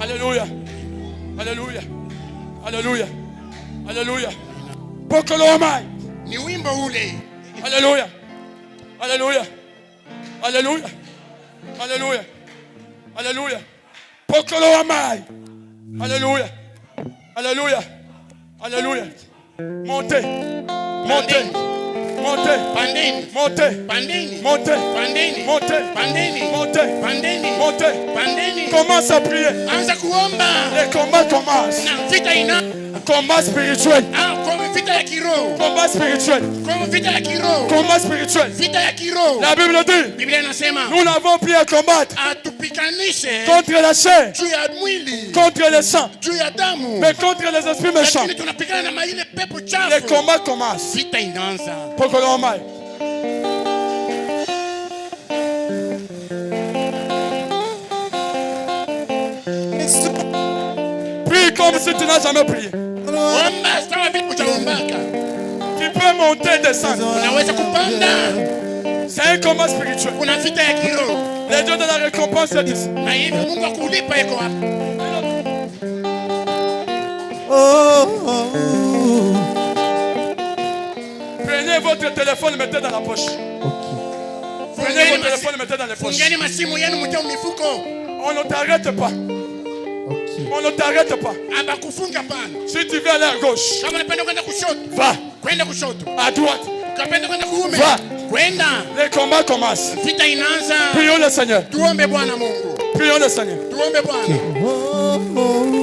Alléluia. Alléluia. Alléluia. Alléluia. Pokolo amai. Ni wimbo ule. Alléluia. Alléluia. Alléluia. Alléluia. Alléluia. Pokolo amai. Alléluia. Alléluia. Alléluia. Montez. Montez. Montez. Pandeni. Montez. Pandeni. Montez. Pandeni. Montez. Pandeni. Montez. Pandeni. Montez. Pandeni. Commence à prier. Anza kuomba. Les combats commencent. Na vita ina. Combat spirituel. Kwa vita ya kiroho. Combat spirituel. Kwa vita ya kiroho. Combat spirituel. Vita ya kiroho. La Bible dit, Biblia inasema nous n'avons plus à combattre atupikanishe contre la chair, juu ya mwili, contre le sang, juu ya damu, mais contre les esprits méchants. lakini tunapigana na maile pepo Les chafu. combats commencent. Vita inaanza. Pokolo amai. Prie comme si tu n'as jamais prié. Omba sawa vile hujaombaka. Tu peux monter et descendre. Unaweza kupanda. C'est un combat spirituel. Kuna vita ya kiroho. Les dieux de la récompense est ici. Na hivyo Mungu akulipa yuko hapa. Prenez votre téléphone, mettez dans la poche. Prenez votre téléphone, mettez dans les poches. Fungeni masimu yenu mtie mifuko. On ne t'arrête pas. On ne t'arrête pas. Abakufunga pana. Si tu veux aller à gauche, Kama unapenda kwenda kushoto, va. kwenda kushoto. À droite, Ukapenda kwenda kuume, va. kwenda. Les combats commencent. Vita inaanza. Prions le Seigneur. Tuombe Bwana Mungu. Prions le Seigneur. Tuombe Bwana.